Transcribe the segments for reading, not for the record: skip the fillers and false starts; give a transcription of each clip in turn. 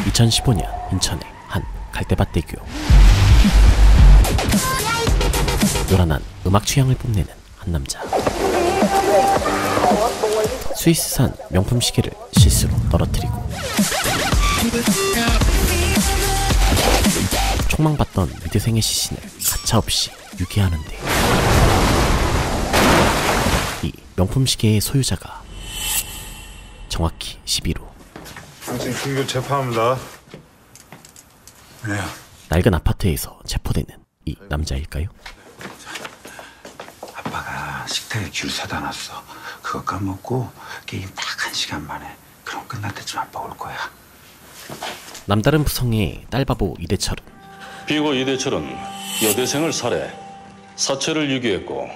2015년 인천의 한 갈대밭대교. 요란한 음악 취향을 뽐내는 한 남자. 스위스산 명품 시계를 실수로 떨어뜨리고 촉망받던 미대생의 시신을 가차없이 유기하는데, 이 명품 시계의 소유자가 정확히 11호 당신 긴급 재판합니다. 왜요? 낡은 아파트에서 체포되는 이 남자일까요? 아빠가 식탁에 귤 사다 놨어. 그거 까먹고 게임 딱 1시간 만에. 그럼 끝날 때쯤 아빠 올 거야. 남다른 부성의 딸바보 이대철은 피고 이대철은 여대생을 살해, 사체를 유기했고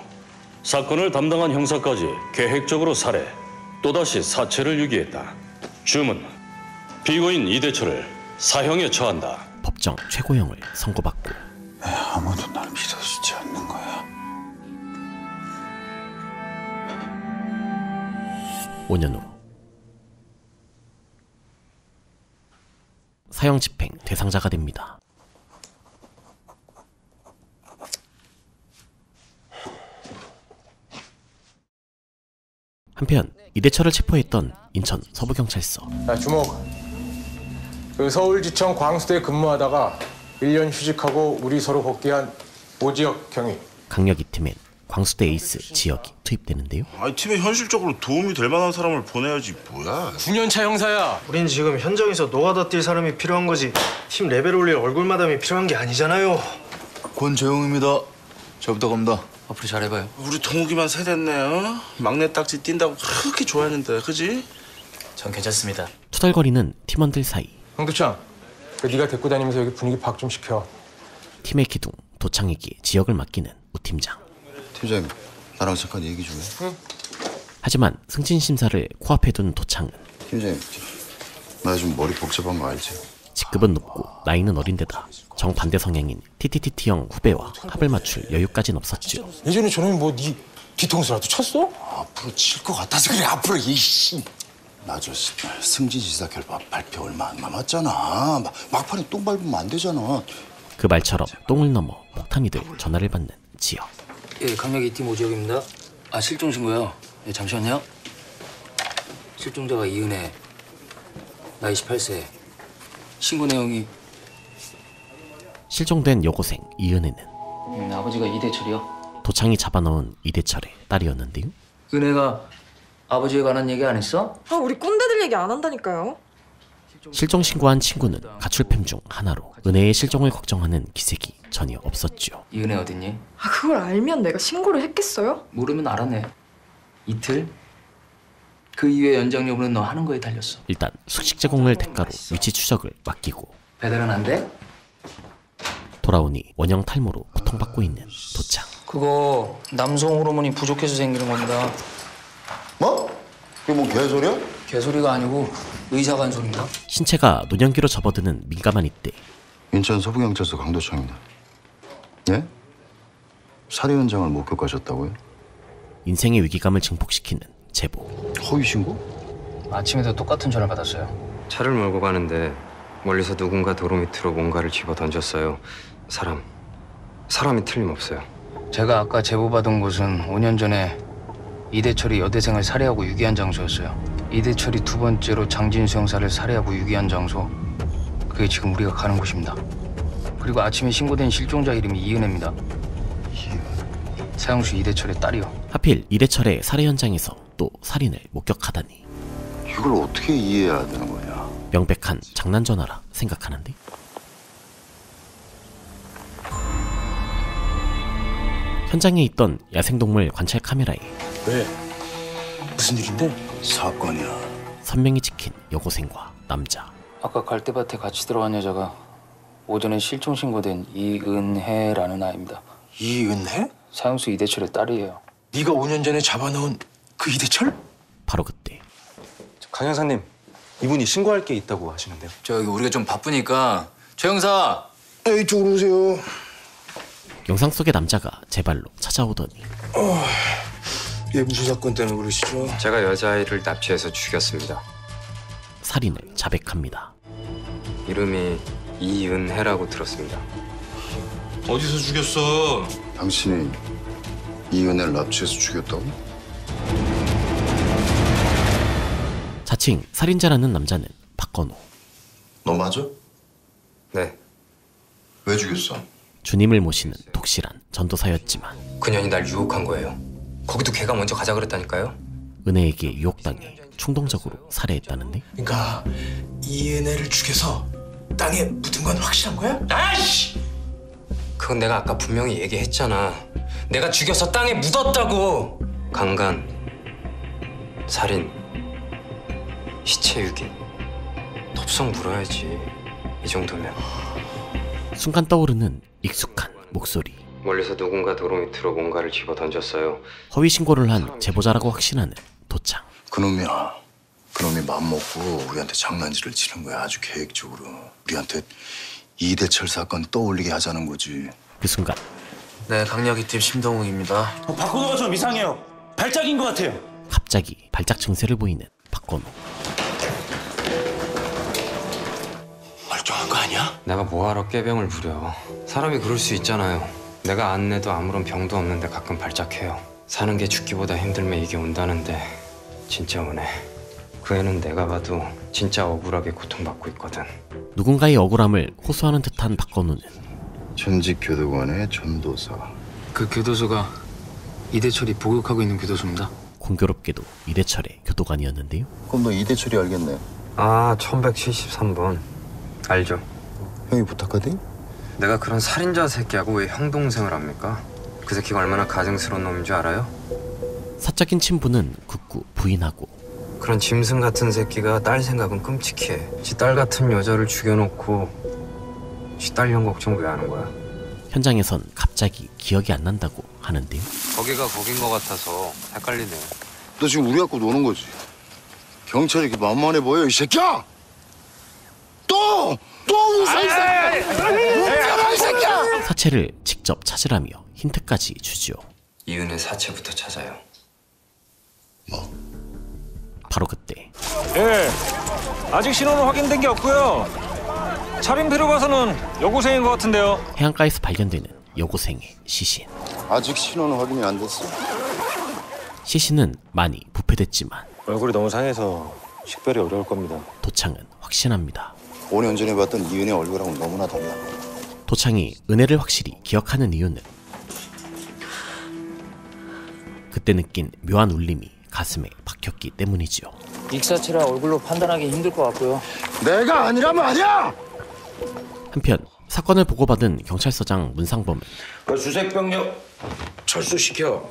사건을 담당한 형사까지 계획적으로 살해, 또다시 사체를 유기했다. 주문, 피고인 이대철을 사형에 처한다. 법정 최고형을 선고받고 왜 아무도 날 믿어주지 않는 거야? 5년 후 사형 집행 대상자가 됩니다. 한편 이대철을 체포했던 인천 서부경찰서. 자, 주목. 그 서울지청 광수대에 근무하다가 1년 휴직하고 우리 서로 복귀한 오지혁 경위. 강력 이 팀엔 광수대 에이스 지혁이 투입되는데요. 아니, 팀에 현실적으로 도움이 될 만한 사람을 보내야지 뭐야. 9년차 형사야. 우린 지금 현장에서 노가다 뛸 사람이 필요한 거지 팀 레벨 올릴 얼굴 마담이 필요한 게 아니잖아요. 권재용입니다. 저부터 갑니다. 앞으로 잘해봐요. 우리 동욱이만 세댔네요. 막내 딱지 뛴다고 그렇게 좋아했는데, 그지? 전 괜찮습니다. 투덜거리는 팀원들 사이 황도창, 네가 데리고 다니면서 여기 분위기 박 좀 시켜. 팀의 기둥 도창에게 지역을 맡기는 우 팀장. 팀장님, 나랑 잠깐 얘기 좀 해. 응. 하지만 승진 심사를 코앞에 둔 도창은 팀장님, 나 좀 머리 복잡한 거 알지? 직급은 높고 나이는 어린데다 정반대 성향인 TTTT형 후배와 합을 맞출 여유까진 없었죠. 예전에 저놈이 뭐 네 뒤통수라도 쳤어? 앞으로 칠 것 같아서 그래. 앞으로 이씨. 나 저 승진지사 결과 발표 얼마 안 남았잖아. 막판에 똥 밟으면 안 되잖아. 그 말처럼 똥을 넘어 폭탄이 될 전화를 받는 지역. 예, 강력 2팀 오지혁입니다. 아, 실종 신고요. 예, 잠시만요. 실종자가 이은혜, 나이 18세. 신고 내용이 실종된 여고생 이은혜는 아버지가 이대철이요. 도창이 잡아넣은 이대철의 딸이었는데요. 은혜가 아버지에 관한 얘기 안 했어? 아, 우리 꼰대들 얘기 안 한다니까요. 실종 신고한 친구는 가출팸 중 하나로 은혜의 실종을 걱정하는 기색이 전혀 없었죠. 이은혜 어딨니? 아, 그걸 알면 내가 신고를 했겠어요? 모르면 알아내. 이틀? 그 이후에 연장 여부는 너 하는 거에 달렸어. 일단 숙식 제공을 대가로 위치 추적을 맡기고 배달은 안 돼? 돌아오니 원형 탈모로 고통받고 있는 도창. 그거 남성 호르몬이 부족해서 생기는 겁니다. 뭐? 이게 뭐 개소리야? 개소리가 아니고 의사가 한 소리입니다. 신체가 노년기로 접어드는 민감한 이때 인천 서부경찰서 강도창입니다. 예? 살해 현장을 목격하셨다고요? 인생의 위기감을 증폭시키는 제보. 허위 신고? 아침에도 똑같은 전화를 받았어요. 차를 몰고 가는데 멀리서 누군가 도로 밑으로 뭔가를 집어 던졌어요. 사람이 틀림없어요. 제가 아까 제보받은 곳은 5년 전에 이대철이 여대생을 살해하고 유기한 장소였어요. 이대철이 두 번째로 장진수 형사를 살해하고 유기한 장소. 그게 지금 우리가 가는 곳입니다. 그리고 아침에 신고된 실종자 이름이 이은혜입니다. 사형수 이대철의 딸이요. 하필 이대철의 살해 현장에서 또 살인을 목격하다니 이걸 어떻게 이해해야 되는 거냐? 명백한 장난 전화라 생각하는데, 현장에 있던 야생동물 관찰 카메라에 왜? 무슨 일인데? 사건이야. 선명히 찍힌 여고생과 남자. 아까 갈대밭에 같이 들어간 여자가 오전에 실종 신고된 이은혜라는 아이입니다. 이은혜? 사형수 이대철의 딸이에요. 네가 5년 전에 잡아놓은 그 이대철? 바로 그때 강 형사님, 이분이 신고할 게 있다고 하시는데요. 저기 우리가 좀 바쁘니까 최 형사. 이쪽으로 오세요. 영상 속의 남자가 제 발로 찾아오더니 얘 무슨 사건 때문에 그러시죠? 제가 여자아이를 납치해서 죽였습니다. 살인을 자백합니다. 이름이 이은혜라고 들었습니다. 어디서 죽였어? 당신이 이은혜를 납치해서 죽였다고? 자칭 살인자라는 남자는 박건호. 너 맞아? 네. 왜 죽였어? 주님을 모시는 독실한 전도사였지만 그년이 날 유혹한 거예요. 거기도 걔가 먼저 가자 그랬다니까요. 은혜에게 유혹당해 충동적으로 살해했다는데. 그러니까 이은혜를 죽여서 땅에 묻은 건 확실한 거야? 아이씨! 그건 내가 아까 분명히 얘기했잖아. 내가 죽여서 땅에 묻었다고. 강간, 살인, 시체 유기. 덥석 물어야지. 이 정도면. 순간 떠오르는 익숙한 목소리. 멀리서 누군가 도로 밑으로 뭔가를 집어 던졌어요. 허위 신고를 한 제보자라고 확신하는 도창. 그놈이야. 그놈이 맘먹고 우리한테 장난질을 치는 거야. 아주 계획적으로. 우리한테 이대철 사건 떠올리게 하자는 거지. 그 순간 네, 강력이팀 심동욱입니다. 박건호가 좀 이상해요. 발작인 것 같아요. 갑자기 발작 증세를 보이는 박건호. 멀쩡한 거 아니야? 내가 뭐하러 깨병을 부려. 사람이 그럴 수 있잖아요. 내가 안 내도 아무런 병도 없는데 가끔 발작해요. 사는 게 죽기보다 힘들면 이게 온다는데 진짜 오네. 그 애는 내가 봐도 진짜 억울하게 고통받고 있거든. 누군가의 억울함을 호소하는 듯한 박건호는 전직 교도관의 전도사. 그 교도소가 이대철이 복역하고 있는 교도소입니다. 공교롭게도 이대철의 교도관이었는데요. 그럼 너 이대철이 알겠네. 아, 1173번. 알죠. 형이 부탁하대? 내가 그런 살인자 새끼하고 왜 형 동생을 합니까? 그 새끼가 얼마나 가증스러운 놈인 줄 알아요? 사적인 친부는 극구 부인하고 그런 짐승 같은 새끼가 딸 생각은 끔찍해. 지 딸 같은 여자를 죽여놓고 지 딸 형 걱정 왜 하는 거야? 현장에선 갑자기 기억이 안 난다고 하는데요. 거기가 거긴 것 같아서 헷갈리네요. 너 지금 우리 갖고 노는 거지? 경찰이 이렇게 만만해 보여, 이 새끼야! 또 웃어, 이 새끼야! 이 새끼야! 사체를 직접 찾으라며 힌트까지 주지요. 이은혜 사체부터 찾아요. 바로 그때 예, 아직 신원은 확인된 게 없고요. 차림표로 봐서는 여고생인 것 같은데요. 해안가에서 발견되는 여고생의 시신. 아직 신원은 확인이 안 됐어. 시신은 많이 부패됐지만 얼굴이 너무 상해서 식별이 어려울 겁니다. 도창은 확신합니다. 5년 전에 봤던 이은혜 얼굴하고 너무나 달라. 도창이 은혜를 확실히 기억하는 이유는 그때 느낀 묘한 울림이 가슴에 박혔기 때문이지요. 익사체라 얼굴로 판단하기 힘들 것 같고요. 내가 아니라면 아니야! 한편 사건을 보고받은 경찰서장 문상범은 그 수색병력 철수시켜.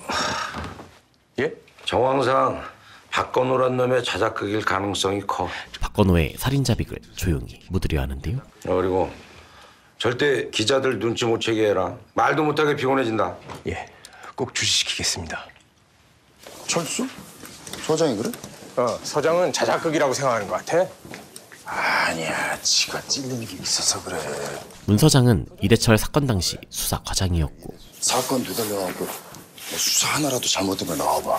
예? 정황상 박건호란 놈의 자작극일 가능성이 커. 박건호의 살인자빅을 조용히 묻으려 하는데요. 그리고 절대 기자들 눈치 못 채게 해라. 말도 못하게 피곤해진다. 예, 꼭 주시시키겠습니다. 철수? 서장이 그래? 서장은 자작극이라고 생각하는 것 같아. 아니야, 지가 찔린 게 있어서 그래. 문 서장은 이대철 사건 당시 수사 과장이었고 사건 되돌려갖고 수사 하나라도 잘못된 거 나와봐.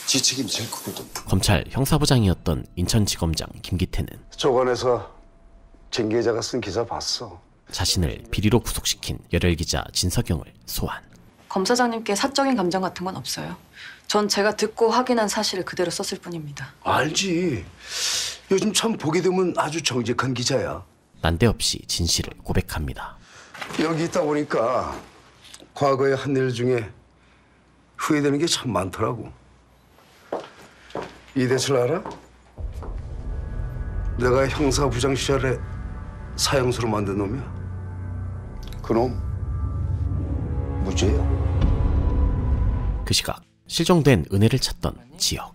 지 책임 제일 크거든. 검찰 형사부장이었던 인천지검장 김기태는 조간에서 진 기자가 쓴 기사 봤어. 자신을 비리로 구속시킨 열혈기자 진석영을 소환. 검사장님께 사적인 감정 같은 건 없어요. 전 제가 듣고 확인한 사실을 그대로 썼을 뿐입니다. 알지. 요즘 참 보게 되면 아주 정직한 기자야. 난데없이 진실을 고백합니다. 여기 있다 보니까 과거의 한 일 중에 후회되는 게 참 많더라고. 이대철 알아? 내가 형사부장 시절에 사형수로 만든 놈이야. 그놈 무죄야. 그 시각 실종된 은혜를 찾던 지역.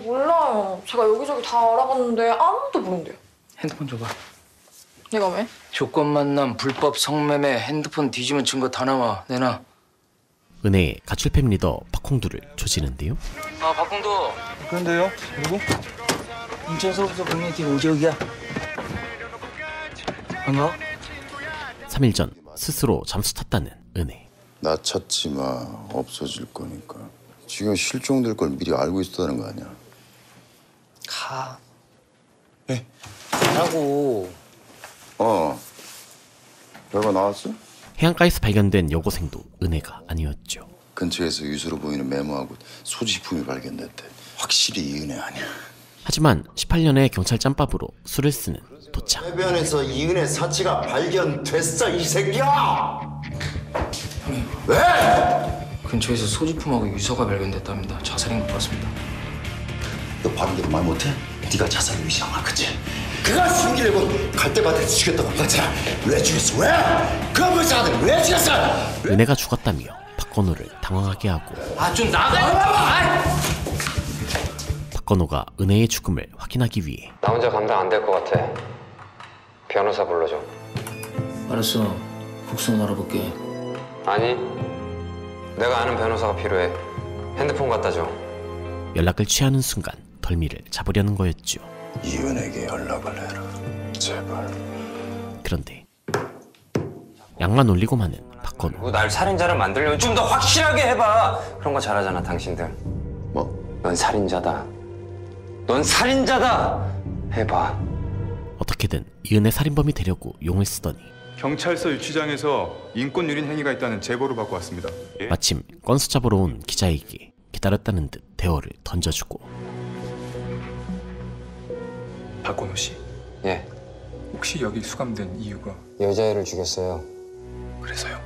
몰라요. 제가 여기저기 다 알아봤는데 아무도 모른대요. 핸드폰 줘봐. 내가 왜? 조건 만남, 불법 성매매, 핸드폰 뒤지면 증거 다 나와. 내놔. 은혜의 가출팸 리더 박홍두를 조지는데요. 아, 박홍도. 그런데요? 누구? 인천서부서 공익팀 오지혁이야. 반가워. 3일 전 스스로 잠수 탔다는 은혜. 나 찾지 마. 없어질 거니까. 지금 실종될 걸 미리 알고 있었다는 거 아니야? 가. 네. 가라고. 결과 나왔어? 해안가에서 발견된 여고생도 은혜가 아니었죠. 근처에서 유서로 보이는 메모하고 소지품이 발견됐대. 확실히 이은혜 아니야. 하지만 18년의 경찰 짬밥으로 술을 쓰는 도창. 해변에서 이은혜 사체가 발견됐어, 이 새끼야! 왜? 근처에서 소지품하고 유서가 발견됐답니다. 자살인 것 같습니다. 너 반대로 말 못해? 네가 자살을 위장한 거지? 그가 숨기려고 갈대밭에 죽였다고 봤잖아. 왜 죽였어? 왜? 그 불쌍한 왜 죽였어? 은혜가 죽었다며 박건우를 당황하게 하고 좀 나가! 박건우가 은혜의 죽음을 확인하기 위해 나 혼자 감당 안 될 것 같아. 변호사 불러줘. 알았어. 국수는 알아볼게. 아니, 내가 아는 변호사가 필요해. 핸드폰 갖다 줘. 연락을 취하는 순간 덜미를 잡으려는 거였죠. 이은혜에게 연락을 해라. 제발. 그런데 양만 올리고 마는 박건우. 날 살인자를 만들려면 좀 더 확실하게 해봐. 그런 거 잘하잖아, 당신들. 뭐? 넌 살인자다. 넌 살인자다. 해봐. 어떻게든 이은혜 살인범이 되려고 용을 쓰더니 경찰서 유치장에서 인권 유린 행위가 있다는 제보를 받고 왔습니다. 마침 건수 잡으러 온 기자에게 기다렸다는 듯 대어를 던져주고. 박건우 씨, 예. 혹시 여기 수감된 이유가? 여자애를 죽였어요. 그래서요?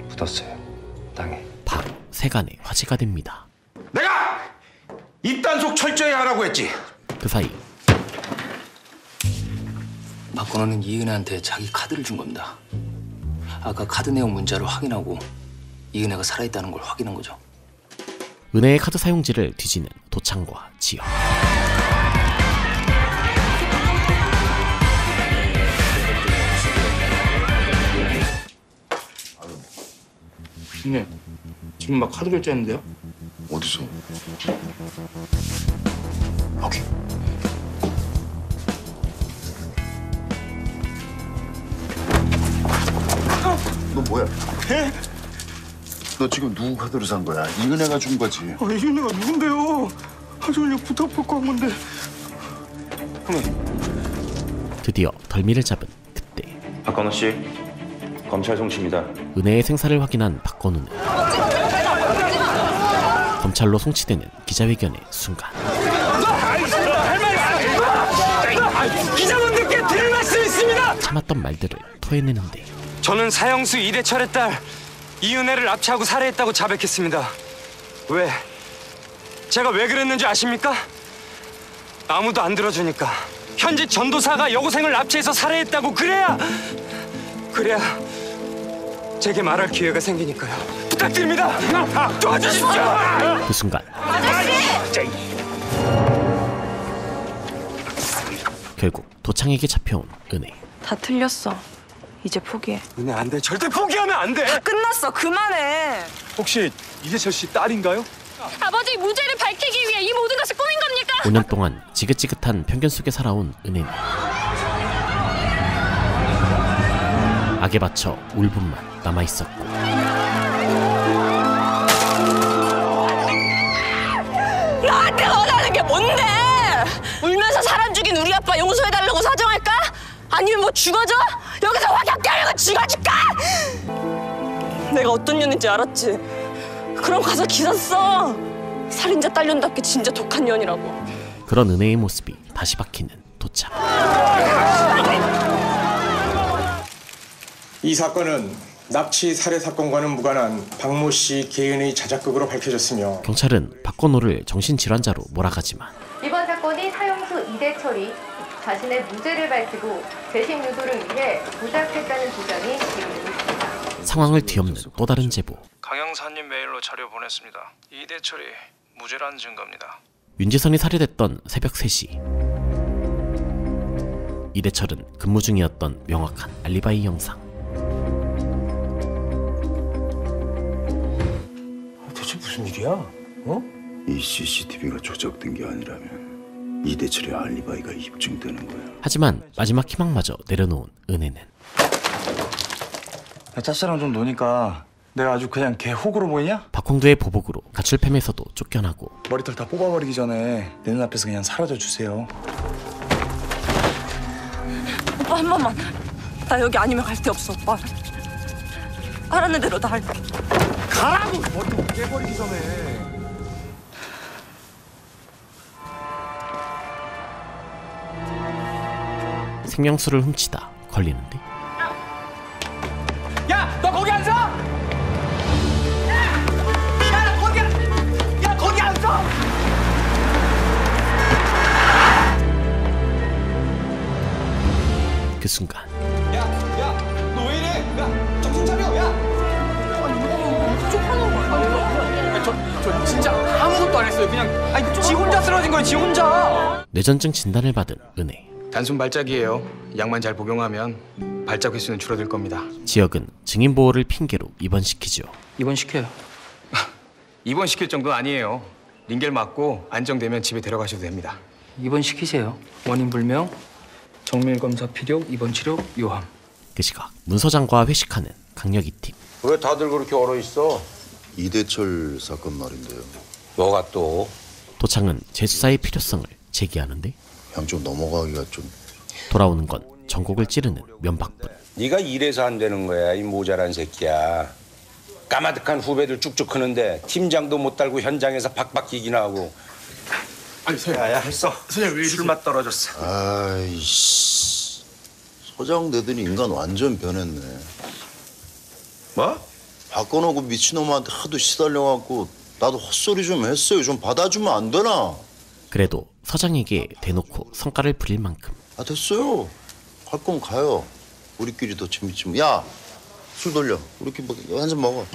묻었어요, 땅에. 바로 세간의 화제가 됩니다. 내가 입단속 철저히 하라고 했지. 그 사이 박건우는 이은혜한테 자기 카드를 준 겁니다. 아까 카드 내용 문자를 확인하고 이은혜가 살아있다는 걸 확인한 거죠. 은혜의 카드 사용지를 뒤지는 도창과 지영. 네. 지금 막 카드 결제했는데요? 어디서? 여기. 너 뭐야? 너 지금 누구 카드로 산 거야? 이은혜가 준 거지. 이은혜가 누군데요? 저 그냥 부탁받고 한 건데. 드디어 덜미를 잡은 그때 박건우 씨, 검찰 송치입니다. 은혜의 생사를 확인한 박건우는 검찰로 송치되는 기자회견의 순간 기자분들께 드릴 말씀이 있습니다. 참았던 말들을 토해내는데 저는 사형수 이대철의 딸 이은혜를 납치하고 살해했다고 자백했습니다. 왜? 제가 왜 그랬는지 아십니까? 아무도 안 들어주니까. 현직 전도사가 여고생을 납치해서 살해했다고 그래야 제게 말할 기회가 생기니까요. 부탁드립니다. 도와주십시오. 그 순간 결국 도창에게 잡혀온 은혜. 다 틀렸어. 이제 포기해. 은혜 안 돼. 절대 포기하면 안 돼. 다 끝났어. 그만해. 혹시 이재철 씨 딸인가요? 아버지 무죄를 밝히기 위해 이 모든 것을 꾸민 겁니까? 5년 동안 지긋지긋한 편견 속에 살아온 은혜는 악에 바쳐 울분만 남아있었고 나한테 원하는 게 뭔데? 울면서 사람 죽인 우리 아빠 용서해달라고 사정할까? 아니면 뭐 죽어줘? 여기서 확 깨물고 죽어줄까? 내가 어떤 년인지 알았지? 그럼 가서 기사 써. 살인자 딸년답게 진짜 독한 년이라고. 그런 은혜의 모습이 다시 박히는 도창. 이 사건은 납치 살해 사건과는 무관한 박모 씨 개인의 자작극으로 밝혀졌으며 경찰은 박건우를 정신질환자로 몰아가지만 이번 사건이 사형수 이대철이 자신의 무죄를 밝히고 재심 유도를 위해 조작했다는 주장이 제기되고 있습니다. 상황을 뒤엎는 또 다른 제보. 강영사님 메일로 자료 보냈습니다. 이대철이 무죄라는 증거입니다. 윤지선이 살해됐던 새벽 3시. 이대철은 근무 중이었던 명확한 알리바이 영상. 대체 무슨 일이야? 이 CCTV가 조작된 게 아니라면 이대철의 알리바이가 입증되는 거야. 하지만 마지막 희망마저 내려놓은 은혜는 짝사랑 좀 노니까 내가 아주 그냥 개 호구로 보이냐? 박홍두의 보복으로 가출팸에서도 쫓겨나고 머리털 다 뽑아버리기 전에 내 눈앞에서 그냥 사라져 주세요. 오빠 한 번만. 나 여기 아니면 갈 데 없어 오빠. 하라는 대로 다 할게. 가라고! 어떻게 깨버리기 전에. 생명수를 훔치다 걸리는데 야, 너 거기 앉아! 야, 너 거기 야, 거기 앉아! 그 순간 야, 너 왜 이래? 야, 정신 차려, 야! 저 진짜 아무것도 안 했어요. 그냥 지 혼자 쓰러진 거예요, 지 혼자. 뇌전증 진단을 받은 은혜. 단순 발작이에요. 약만 잘 복용하면 발작 횟수는 줄어들 겁니다. 지역은 증인 보호를 핑계로 입원시키죠. 입원시켜요. 입원시킬 정도 아니에요. 링겔 맞고 안정되면 집에 데려가셔도 됩니다. 입원시키세요. 원인 불명, 정밀 검사 필요, 입원 치료, 요함. 그 시각 문 서장과 회식하는 강력이 팀. 왜 다들 그렇게 얼어 있어? 이대철 사건 말인데요. 뭐가 또? 도창은 재수사의 필요성을 제기하는데 형 좀 넘어가기가 좀. 돌아오는 건 전곡을 찌르는 면박분. 네가 이래서 안 되는 거야, 이 모자란 새끼야. 까마득한 후배들 쭉쭉 크는데 팀장도 못 달고 현장에서 박박 기기나 하고. 아니 야야 했어. 선생님 왜 술맛 떨어졌어? 아이씨. 서장 되더니 인간 완전 변했네. 뭐? 박건호고 미친놈한테 하도 시달려갖고 나도 헛소리 좀 했어요. 좀 받아주면 안 되나? 그래도 서장에게 대놓고 성과를 부릴 만큼. 아 됐어요. 갈 거면 가요. 우리끼리 더 재밌지 뭐. 야, 술 돌려. 우리끼리 한 잔 먹어.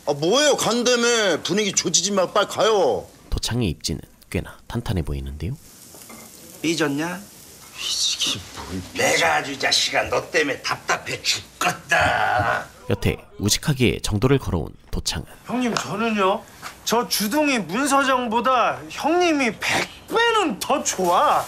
아 뭐예요? 간다며. 분위기 조지지 말고 빨리 가요. 도창의 입지는 꽤나 탄탄해 보이는데요. 삐졌냐? 삐지기 뭘. 내가 아주 이 자식아 너 때문에 답답해 죽겠다. 여태 우직하게 정도를 걸어온 도창은 형님 저는요. 저 주둥이 문 서장보다 형님이 100배는 더 좋아.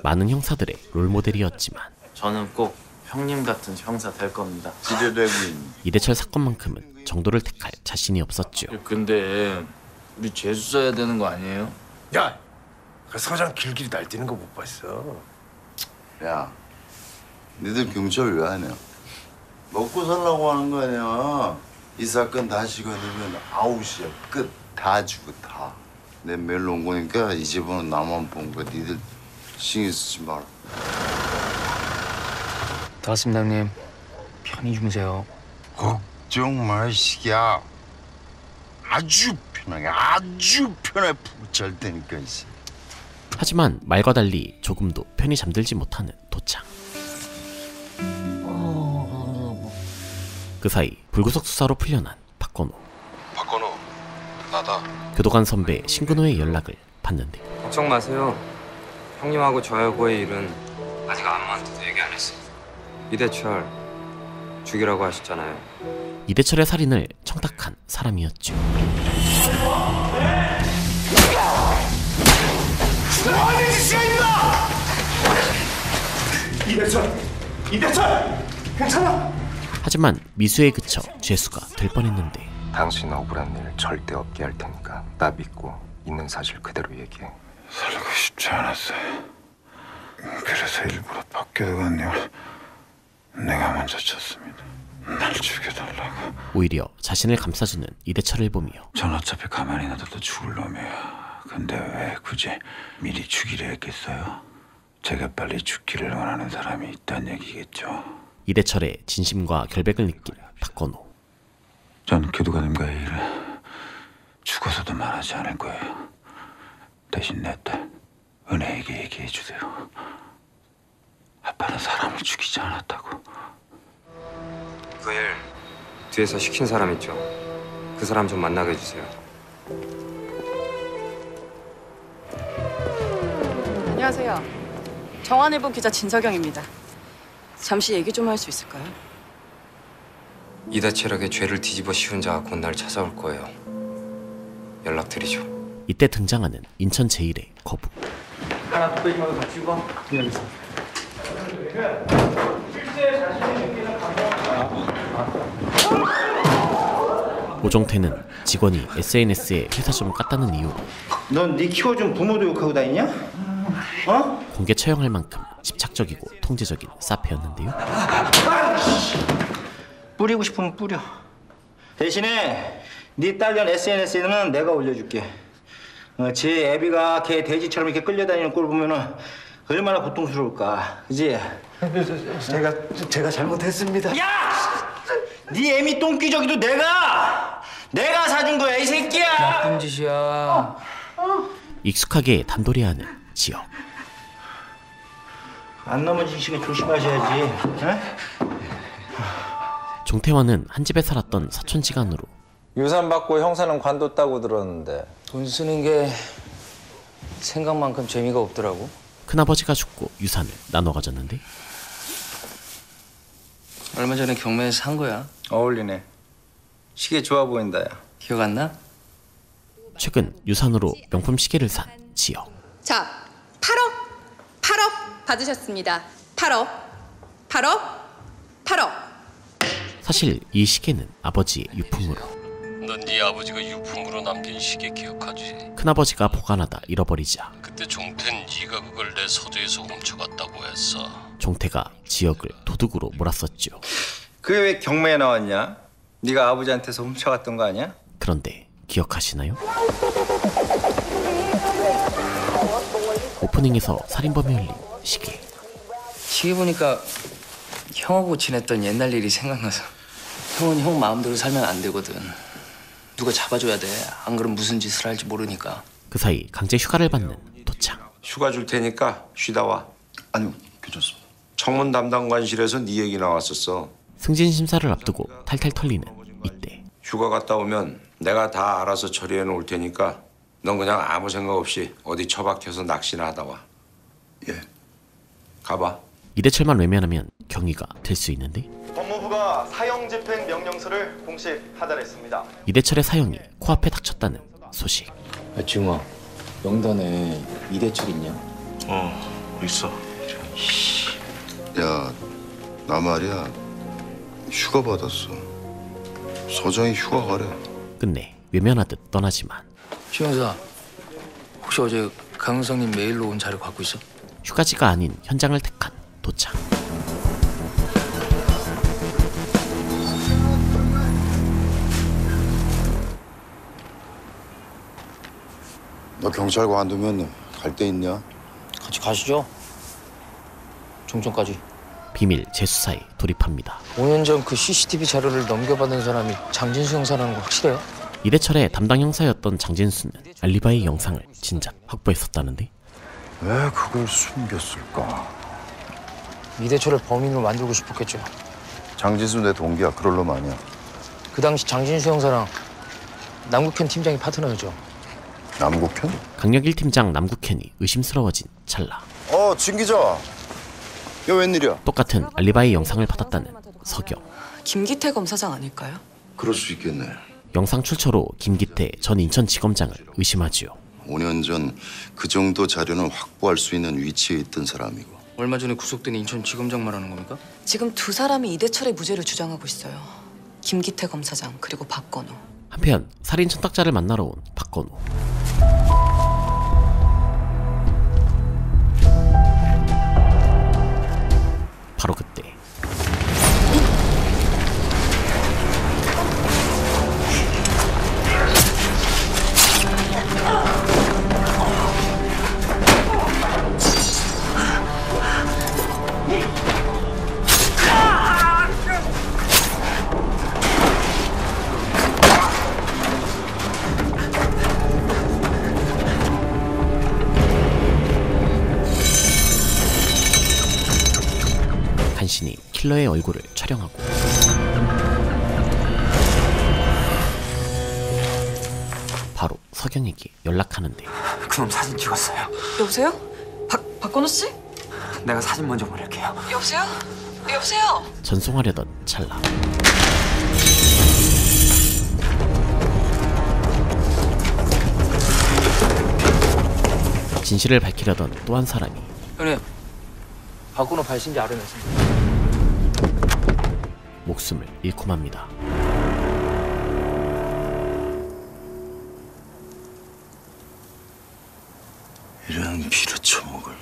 많은 형사들의 롤모델이었지만 저는 꼭 형님 같은 형사 될 겁니다. 기대되긴. 이대철 사건만큼은 정도를 택할 자신이 없었죠. 근데 우리 재수사해야 되는 거 아니에요? 야, 그 서장 길길이 날뛰는 거 못 봤어. 야, 니들 경찰 왜 하냐? 먹고 살라고 하는 거 아니야. 이 사건 다시 건으면 아웃이야. 끝. 다 주고 다. 내 매일 온 거니까 이 집은 나만 본 거야. 니들 신경 쓰지 마라. 다 왔습니다, 형님. 편히 주무세요. 걱정 마, 이 새끼야. 아주 편하게 푹 잘 테니까, 이제. 하지만 말과 달리 조금도 편히 잠들지 못하는 도창. 그 사이 불구속 수사로 풀려난 박건호. 박건호, 나다. 교도관 선배 신근호의 연락을 받는데 걱정 마세요. 형님하고 저하고의 일은 아직 아무한테도 얘기 안 했어요. 이대철 죽이라고 하셨잖아요. 이대철의 살인을 청탁한 사람이었죠. 뭐하는 짓이야 이대철! 괜찮아? 하지만 미수에 그쳐 죄수가 될 뻔했는데 당신 억울한 일 절대 없게 할 테니까 나 믿고 있는 사실 그대로 얘기해. 살고 싶지 않았어요. 그래서 일부러 박교도관님을 내가 먼저 쳤습니다. 날 죽여달라고. 오히려 자신을 감싸주는 이대철을 보며 전 어차피 가만히 놔둬도 죽을 놈이에요. 근데 왜 굳이 미리 죽이려 했겠어요? 제가 빨리 죽기를 원하는 사람이 있다는 얘기겠죠. 이대철의 진심과 결백을 느낀 박건호. 전 교도관님과의 일을 죽어서도 말하지 않을 거예요. 대신 내 딸 은혜에게 얘기해 주세요. 아빠는 사람을 죽이지 않았다고. 그 일 뒤에서 시킨 사람 있죠? 그 사람 좀 만나게 해주세요. 안녕하세요. 정한일보 기자 진석영입니다. 잠시 얘기 좀 할 수 있을까요? 이대철에게 죄를 뒤집어 씌운 자가 곧 날 찾아올 거예요. 연락드리죠. 이때 등장하는 인천 제1의 거부. 하나 더 빼지 말고 같이 입어. 네, 알겠습니다. 오종태는 직원이 SNS에 회사 좀 깠다는 이유로 넌 네 키워준 부모도 욕하고 다니냐? 어? 공개 처형할 만큼 집착적이고 통제적인 사페였는데요. 뿌리고 싶으면 뿌려. 대신에 네 딸년 SNS에는 내가 올려줄게. 제 애비가 걔 돼지처럼 이렇게 끌려다니는 꼴 보면은 얼마나 고통스러울까, 그지? 제가 잘못했습니다. 야! 네 애미 똥기저귀도 내가 사준 거야, 이 새끼야. 나쁜 짓이야. 익숙하게 단돌이하는 지혁. 안 넘어지시게 조심하셔야지. 에? 종태와는 한 집에 살았던 사촌지간으로 유산 받고 형사는 관뒀다고 들었는데. 돈 쓰는 게 생각만큼 재미가 없더라고. 큰아버지가 죽고 유산을 나눠 가졌는데 얼마 전에 경매에서 산 거야. 어울리네. 시계 좋아 보인다, 야. 기억 안 나? 최근 유산으로 명품 시계를 산 지혁. 자, 8억 받으셨습니다. 8억. 사실 이 시계는 아버지의 유품으로. 넌 네 아버지가 유품으로 남긴 시계 기억하지? 큰아버지가 보관하다 잃어버리자 그때 종태는 네가 그걸 내 서재에서 훔쳐갔다고 했어. 종태가 지혁을 도둑으로 몰았었죠. 그게 왜 경매에 나왔냐? 네가 아버지한테서 훔쳐갔던 거 아니야? 그런데 기억하시나요? 오프닝에서 살인범이 흘린 시계. 시계 보니까 형하고 지냈던 옛날 일이 생각나서. 형은 형 마음대로 살면 안 되거든. 누가 잡아줘야 돼. 안 그러면 무슨 짓을 할지 모르니까. 그 사이 강제 휴가를 받는 도창. 휴가 줄 테니까 쉬다 와. 아니요, 괜찮습니다. 청문 담당관실에서 네 얘기 나왔었어. 승진 심사를 앞두고 탈탈 털리는 이때. 휴가 갔다 오면 내가 다 알아서 처리해 놓을 테니까 넌 그냥 아무 생각 없이 어디 처박혀서 낚시나 하다 와. 예. 가봐. 이대철만 외면하면 경위가 될 수 있는데 법무부가 사형 집행 명령서를 공식 하달했습니다. 이대철의 사형이 코앞에 닥쳤다는 소식. 야, 지웅아, 명단에 이대철 있냐? 있어. 야, 나 말이야. 휴가 받았어. 서장이 휴가 가래. 끝내 외면하듯 떠나지만 지 형사, 혹시 어제 강 형사님 메일로 온 자료 갖고 있어? 휴가지가 아닌 현장을 택한 도창. 너 경찰 관두면 갈 데 있냐? 같이 가시죠. 종점까지. 비밀 재수사에 돌입합니다. 5년 전 그 CCTV 자료를 넘겨받은 사람이 장진수 형사라는 거 확실해요? 이대철의 담당 형사였던 장진수는 알리바이 영상을 진작 확보했었다는데 왜 그걸 숨겼을까? 이대철을 범인으로 만들고 싶었겠죠. 장진수 내 동기야. 그럴 놈 아니야. 그 당시 장진수 형사랑 남국현 팀장이 파트너였죠. 남국현? 강력 1팀장 남국현이 의심스러워진 찰나 진 기자. 이거 웬일이야? 똑같은 알리바이 영상을 받았다는 서경. 김기태 검사장 아닐까요? 그럴 수 있겠네. 영상 출처로 김기태 전 인천지검장을 의심하지요. 5년 전 그 정도 자료는 확보할 수 있는 위치에 있던 사람이고. 얼마 전에 구속된 인천지검장 말하는 겁니까? 지금 두 사람이 이대철의 무죄를 주장하고 있어요. 김기태 검사장 그리고 박건우. 한편 살인 천탁자를 만나러 온 박건우. 바로 그때 간신히 킬러의 얼굴을 촬영하고 바로 서경에게 연락하는데 그놈 사진 찍었어요. 여보세요? 박건우 씨? 내가 사진 먼저 보낼게요. 여보세요? 여보세요? 전송하려던 찰나 진실을 밝히려던 또 한 사람이 형님, 박건우 발신지 알아냈습니다. 목숨을 잃고 맙니다. 이런 피를 처먹을.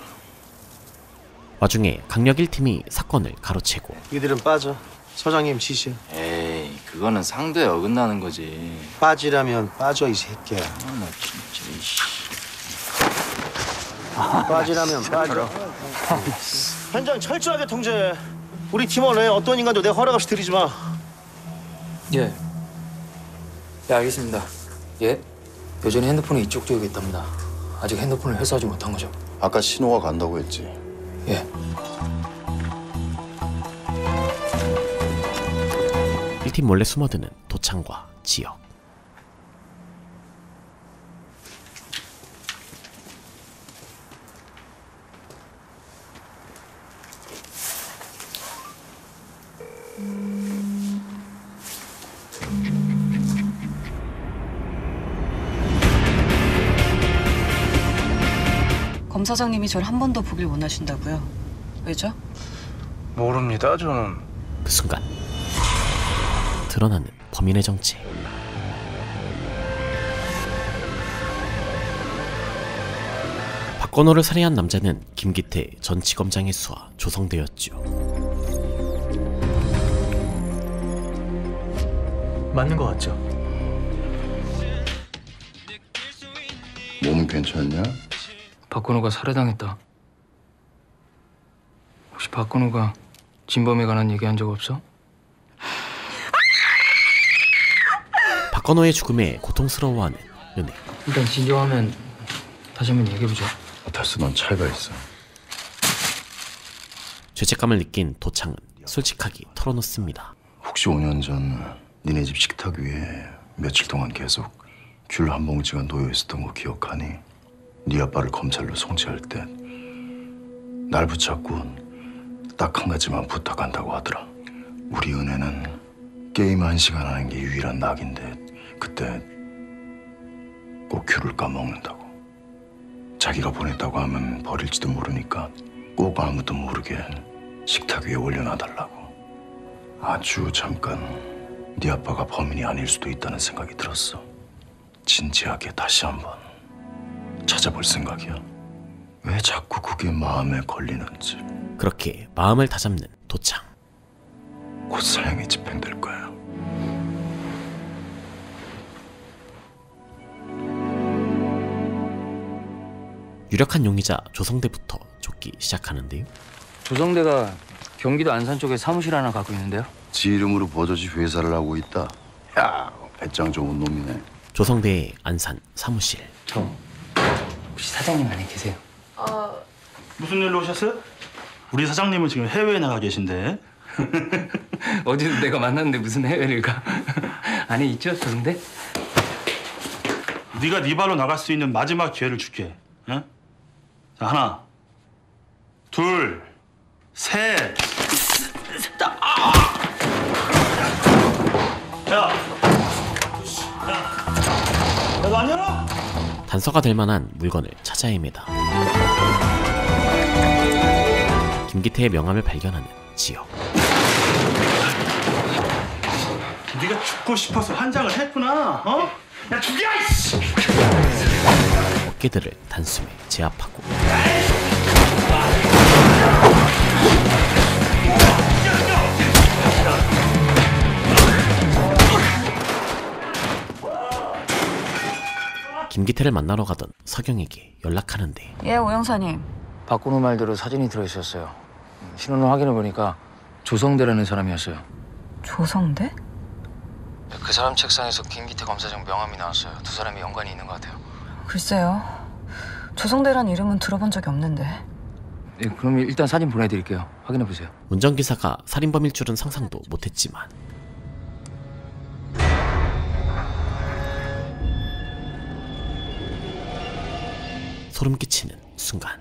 와중에 강력 1팀이 사건을 가로채고 이들은 빠져. 서장님 지시야. 에이, 그거는 상도에 어긋나는 거지. 빠지라면 빠져 이 새끼야. 나 진짜 이씨. 빠지라면 빠져. 현장 철저하게 통제해. 우리 팀원 외에 어떤 인간도 내 허락 없이 들이지 마. 예. 예, 알겠습니다. 예? 여전히 핸드폰이 이쪽 지역에 있답니다. 아직 핸드폰을 회수하지 못한 거죠? 아까 신호가 간다고 했지. 예. 1팀 몰래 숨어드는 도창과 지역. 검사장님이 절 한 번 더 보길 원하신다고요? 왜죠? 모릅니다, 저는. 그 순간 드러나는 범인의 정체. 박건호를 살해한 남자는 김기태 전치검장의 수하 조성대였죠. 맞는 거 같죠? 몸은 괜찮냐? 박건호가 살해당했다. 혹시 박건호가 진범에 관한 얘기한 적 없어? 박건호의 죽음에 고통스러워하는 은혜. 일단 진정하면 다시 한번 얘기해보자. 됐어, 넌 차이가 있어. 죄책감을 느낀 도창은 솔직하게 털어놓습니다. 혹시 5년 전 니네 집 식탁 위에 며칠 동안 계속 귤 한 봉지가 놓여 있었던 거 기억하니? 네 아빠를 검찰로 송치할 때 날 붙잡고 딱 한 가지만 부탁한다고 하더라. 우리 은혜는 게임 1시간 하는 게 유일한 낙인데 그때 꼭 귤을 까먹는다고. 자기가 보냈다고 하면 버릴지도 모르니까 꼭 아무도 모르게 식탁 위에 올려놔달라고. 아주 잠깐 네 아빠가 범인이 아닐 수도 있다는 생각이 들었어. 진지하게 다시 한번 찾아볼 생각이야. 왜 자꾸 그게 마음에 걸리는지. 그렇게 마음을 다잡는 도창. 곧 사형이 집행될 거야. 유력한 용의자 조성대부터 쫓기 시작하는데요. 조성대가 경기도 안산 쪽에 사무실 하나 갖고 있는데요. 지 이름으로 버젓이 회사를 하고 있다. 야, 배짱 좋은 놈이네. 조성대의 안산 사무실. 저 혹시 사장님 안에 계세요? 무슨 일로 오셨어요? 우리 사장님은 지금 해외에 나가 계신데. 어디서 내가 만났는데 무슨 해외를 가? 안에 있죠, 조성대? 네가 네 발로 나갈 수 있는 마지막 기회를 줄게. 응? 자, 하나, 둘, 셋. 야, 너 안 열어? 단서가 될 만한 물건을 찾아 헤매다 김기태의 명함을 발견하는 지역. 네가 죽고 싶어서 환장을 했구나. 어? 야, 죽여! 이씨! 어깨들을 단숨에 제압하고 김기태를 만나러 가던 서경에게 연락하는데. 예, 오영사님. 박건호 말대로 사진이 들어있었어요. 신원을 확인해보니까 조성대라는 사람이었어요. 조성대? 그 사람 책상에서 김기태 검사장 명함이 나왔어요. 두 사람이 연관이 있는 것 같아요. 글쎄요. 조성대란 이름은 들어본 적이 없는데. 예, 그럼 일단 사진 보내드릴게요. 확인해보세요. 운전기사가 살인범일 줄은 상상도 못했지만 소름 끼치는 순간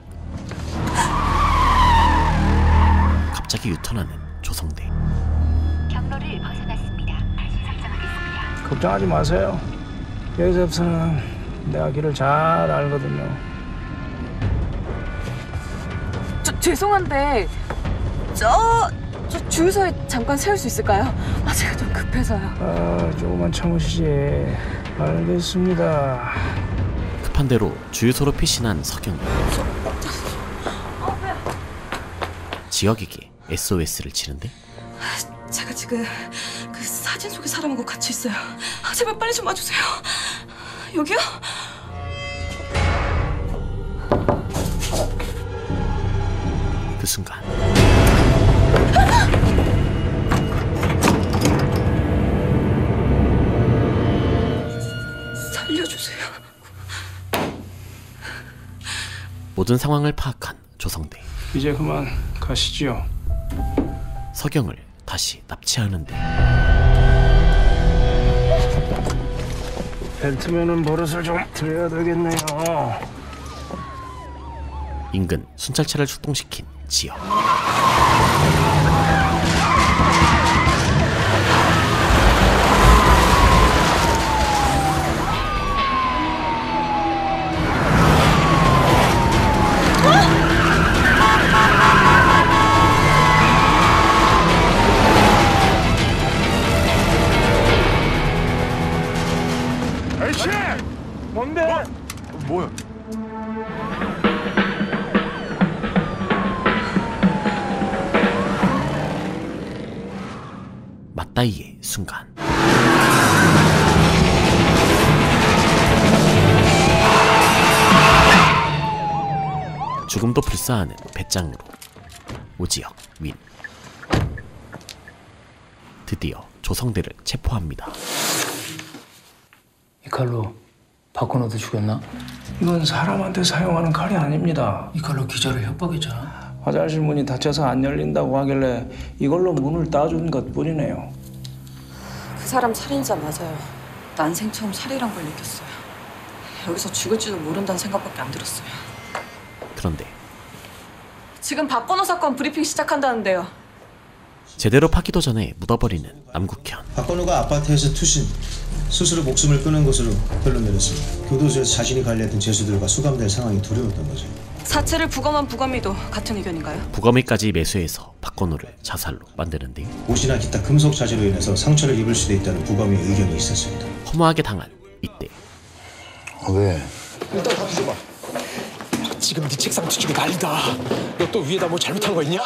갑자기 유턴하는 조성대. 경로를 벗어났습니다. 다시 설정하겠습니다. 걱정하지 마세요. 여기서부터는 내가 길을 잘 알거든요. 죄송한데 저 주유소에 잠깐 세울 수 있을까요? 제가 좀 급해서요. 조금만 참으시지. 알겠습니다. 급한 대로 주유소로 피신한 서경이 지혁에게 SOS를 치는데 제가 지금 그 사진 속의 사람하고 같이 있어요. 제발 빨리 좀 와주세요. 여기요? 그 순간 살려주세요. 모든 상황을 파악한 조성대. 이제 그만 가시지요. 서경을 다시 납치하는데 벨트면은 버릇을 좀 드려야 되겠네요. 인근 순찰차를 출동시킨 지혁. 아이씨! 뭔데? 뭐야? 맞다이의 순간 죽음도 불사하는 배짱으로 오지혁, 윈. 드디어 조성대를 체포합니다. 이 칼로 박건호도 죽였나? 이건 사람한테 사용하는 칼이 아닙니다. 이 칼로 기자를 협박했잖아. 화장실 문이 닫혀서 안 열린다고 하길래 이걸로 문을 따준 것뿐이네요. 그 사람 살인자 맞아요. 난생 처음 살인한 걸 느꼈어요. 여기서 죽을지도 모른다는 생각밖에 안 들었어요. 그런데 지금 박건호 사건 브리핑 시작한다는데요. 제대로 파기도 전에 묻어버리는 남국현. 박건호가 아파트에서 투신, 스스로 목숨을 끊은 것으로 결론 내렸습니다. 교도소에서 자신이 관리했던 죄수들과 수감될 상황이 두려웠던 거죠. 사체를 부검한 부검이도 같은 의견인가요? 부검의까지 매수해서 박건호를 자살로 만드는데요. 옷이나 기타 금속 자재로 인해서 상처를 입을 수도 있다는 부검의 의견이 있었습니다. 허무하게 당한 이때. 왜? 일단 다 뒤져봐. 지금 네 책상 뒤쪽에 난리다. 너 또 위에다 뭐 잘못한 거 있냐?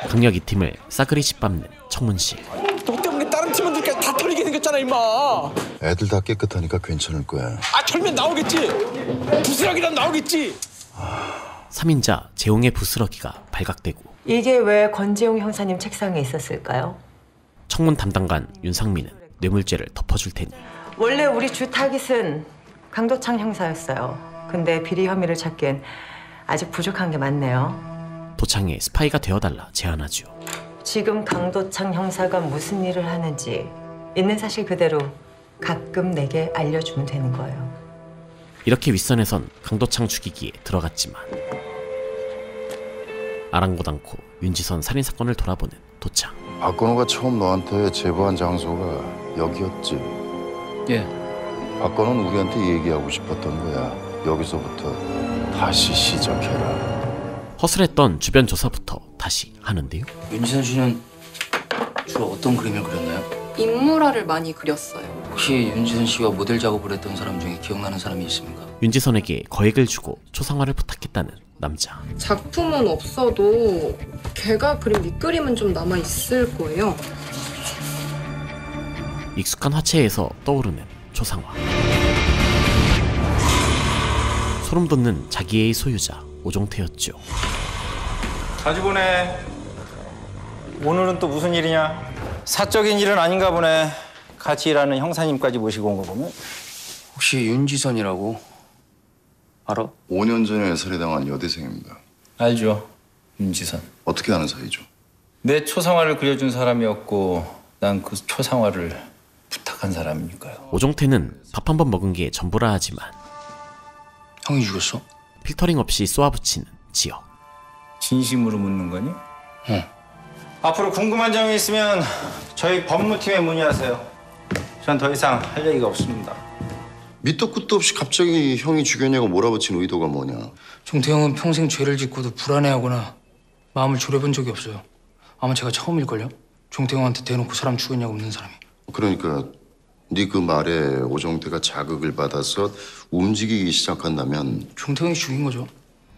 강력 이 팀을 싸그리 짓밟는 청문실. 너 때문에 다른 팀원들까지 다 털리게 생겼잖아 임마. 애들 다 깨끗하니까 괜찮을 거야. 털면 나오겠지. 부스러기란 나오겠지. 3인자 재홍의 부스러기가 발각되고 이게 왜 권재용 형사님 책상에 있었을까요? 청문 담당관 윤상민은 뇌물죄를 덮어줄 테니 원래 우리 주 타깃은 강도창 형사였어요. 근데 비리 혐의를 찾기엔 아직 부족한 게 많네요. 도창의 스파이가 되어달라 제안하죠. 지금 강도창 형사가 무슨 일을 하는지 있는 사실 그대로 가끔 내게 알려주면 되는 거예요. 이렇게 윗선에선 강도창 죽이기에 들어갔지만 아랑곳 않고 윤지선 살인사건을 돌아보는 도창. 박건호가 처음 너한테 제보한 장소가 여기였지? 예. 박건호는 우리한테 얘기하고 싶었던 거야. 여기서부터 다시 시작해라. 허술했던 주변 조사부터 다시 하는데요. 윤지선 씨는 주로 어떤 그림을 그렸나요? 인물화를 많이 그렸어요. 혹시 윤지선 씨가 모델 작업을 했던 사람 중에 기억나는 사람이 있습니까? 윤지선에게 거액을 주고 초상화를 부탁했다는 남자. 작품은 없어도 걔가 그린 밑그림은 좀 남아있을 거예요. 익숙한 화체에서 떠오르는 초상화. 소름 돋는 자기애의 소유자 오종태였죠. 자주 보네. 오늘은 또 무슨 일이냐? 사적인 일은 아닌가 보네. 같이 일하는 형사님까지 모시고 온 거 보면. 혹시 윤지선이라고 알아? 5년 전에 살해당한 여대생입니다. 알죠. 윤지선. 어떻게 아는 사이죠? 내 초상화를 그려준 사람이었고 난 그 초상화를 부탁한 사람이니까요. 오종태는 밥 한 번 먹은 게 전부라 하지만 형이 죽였어? 필터링 없이 쏘아붙이는 지혁. 진심으로 묻는 거니? 응. 앞으로 궁금한 점이 있으면 저희 법무팀에 문의하세요. 전 더 이상 할 얘기가 없습니다. 밑도 끝도 없이 갑자기 형이 죽였냐고 몰아붙인 의도가 뭐냐? 종태형은 평생 죄를 짓고도 불안해하거나 마음을 졸여본 적이 없어요. 아마 제가 처음일걸요? 종태형한테 대놓고 사람 죽였냐고 묻는 사람이. 그러니까 네 그 말에 오종태가 자극을 받아서 움직이기 시작한다면 종태형이 죽인 거죠.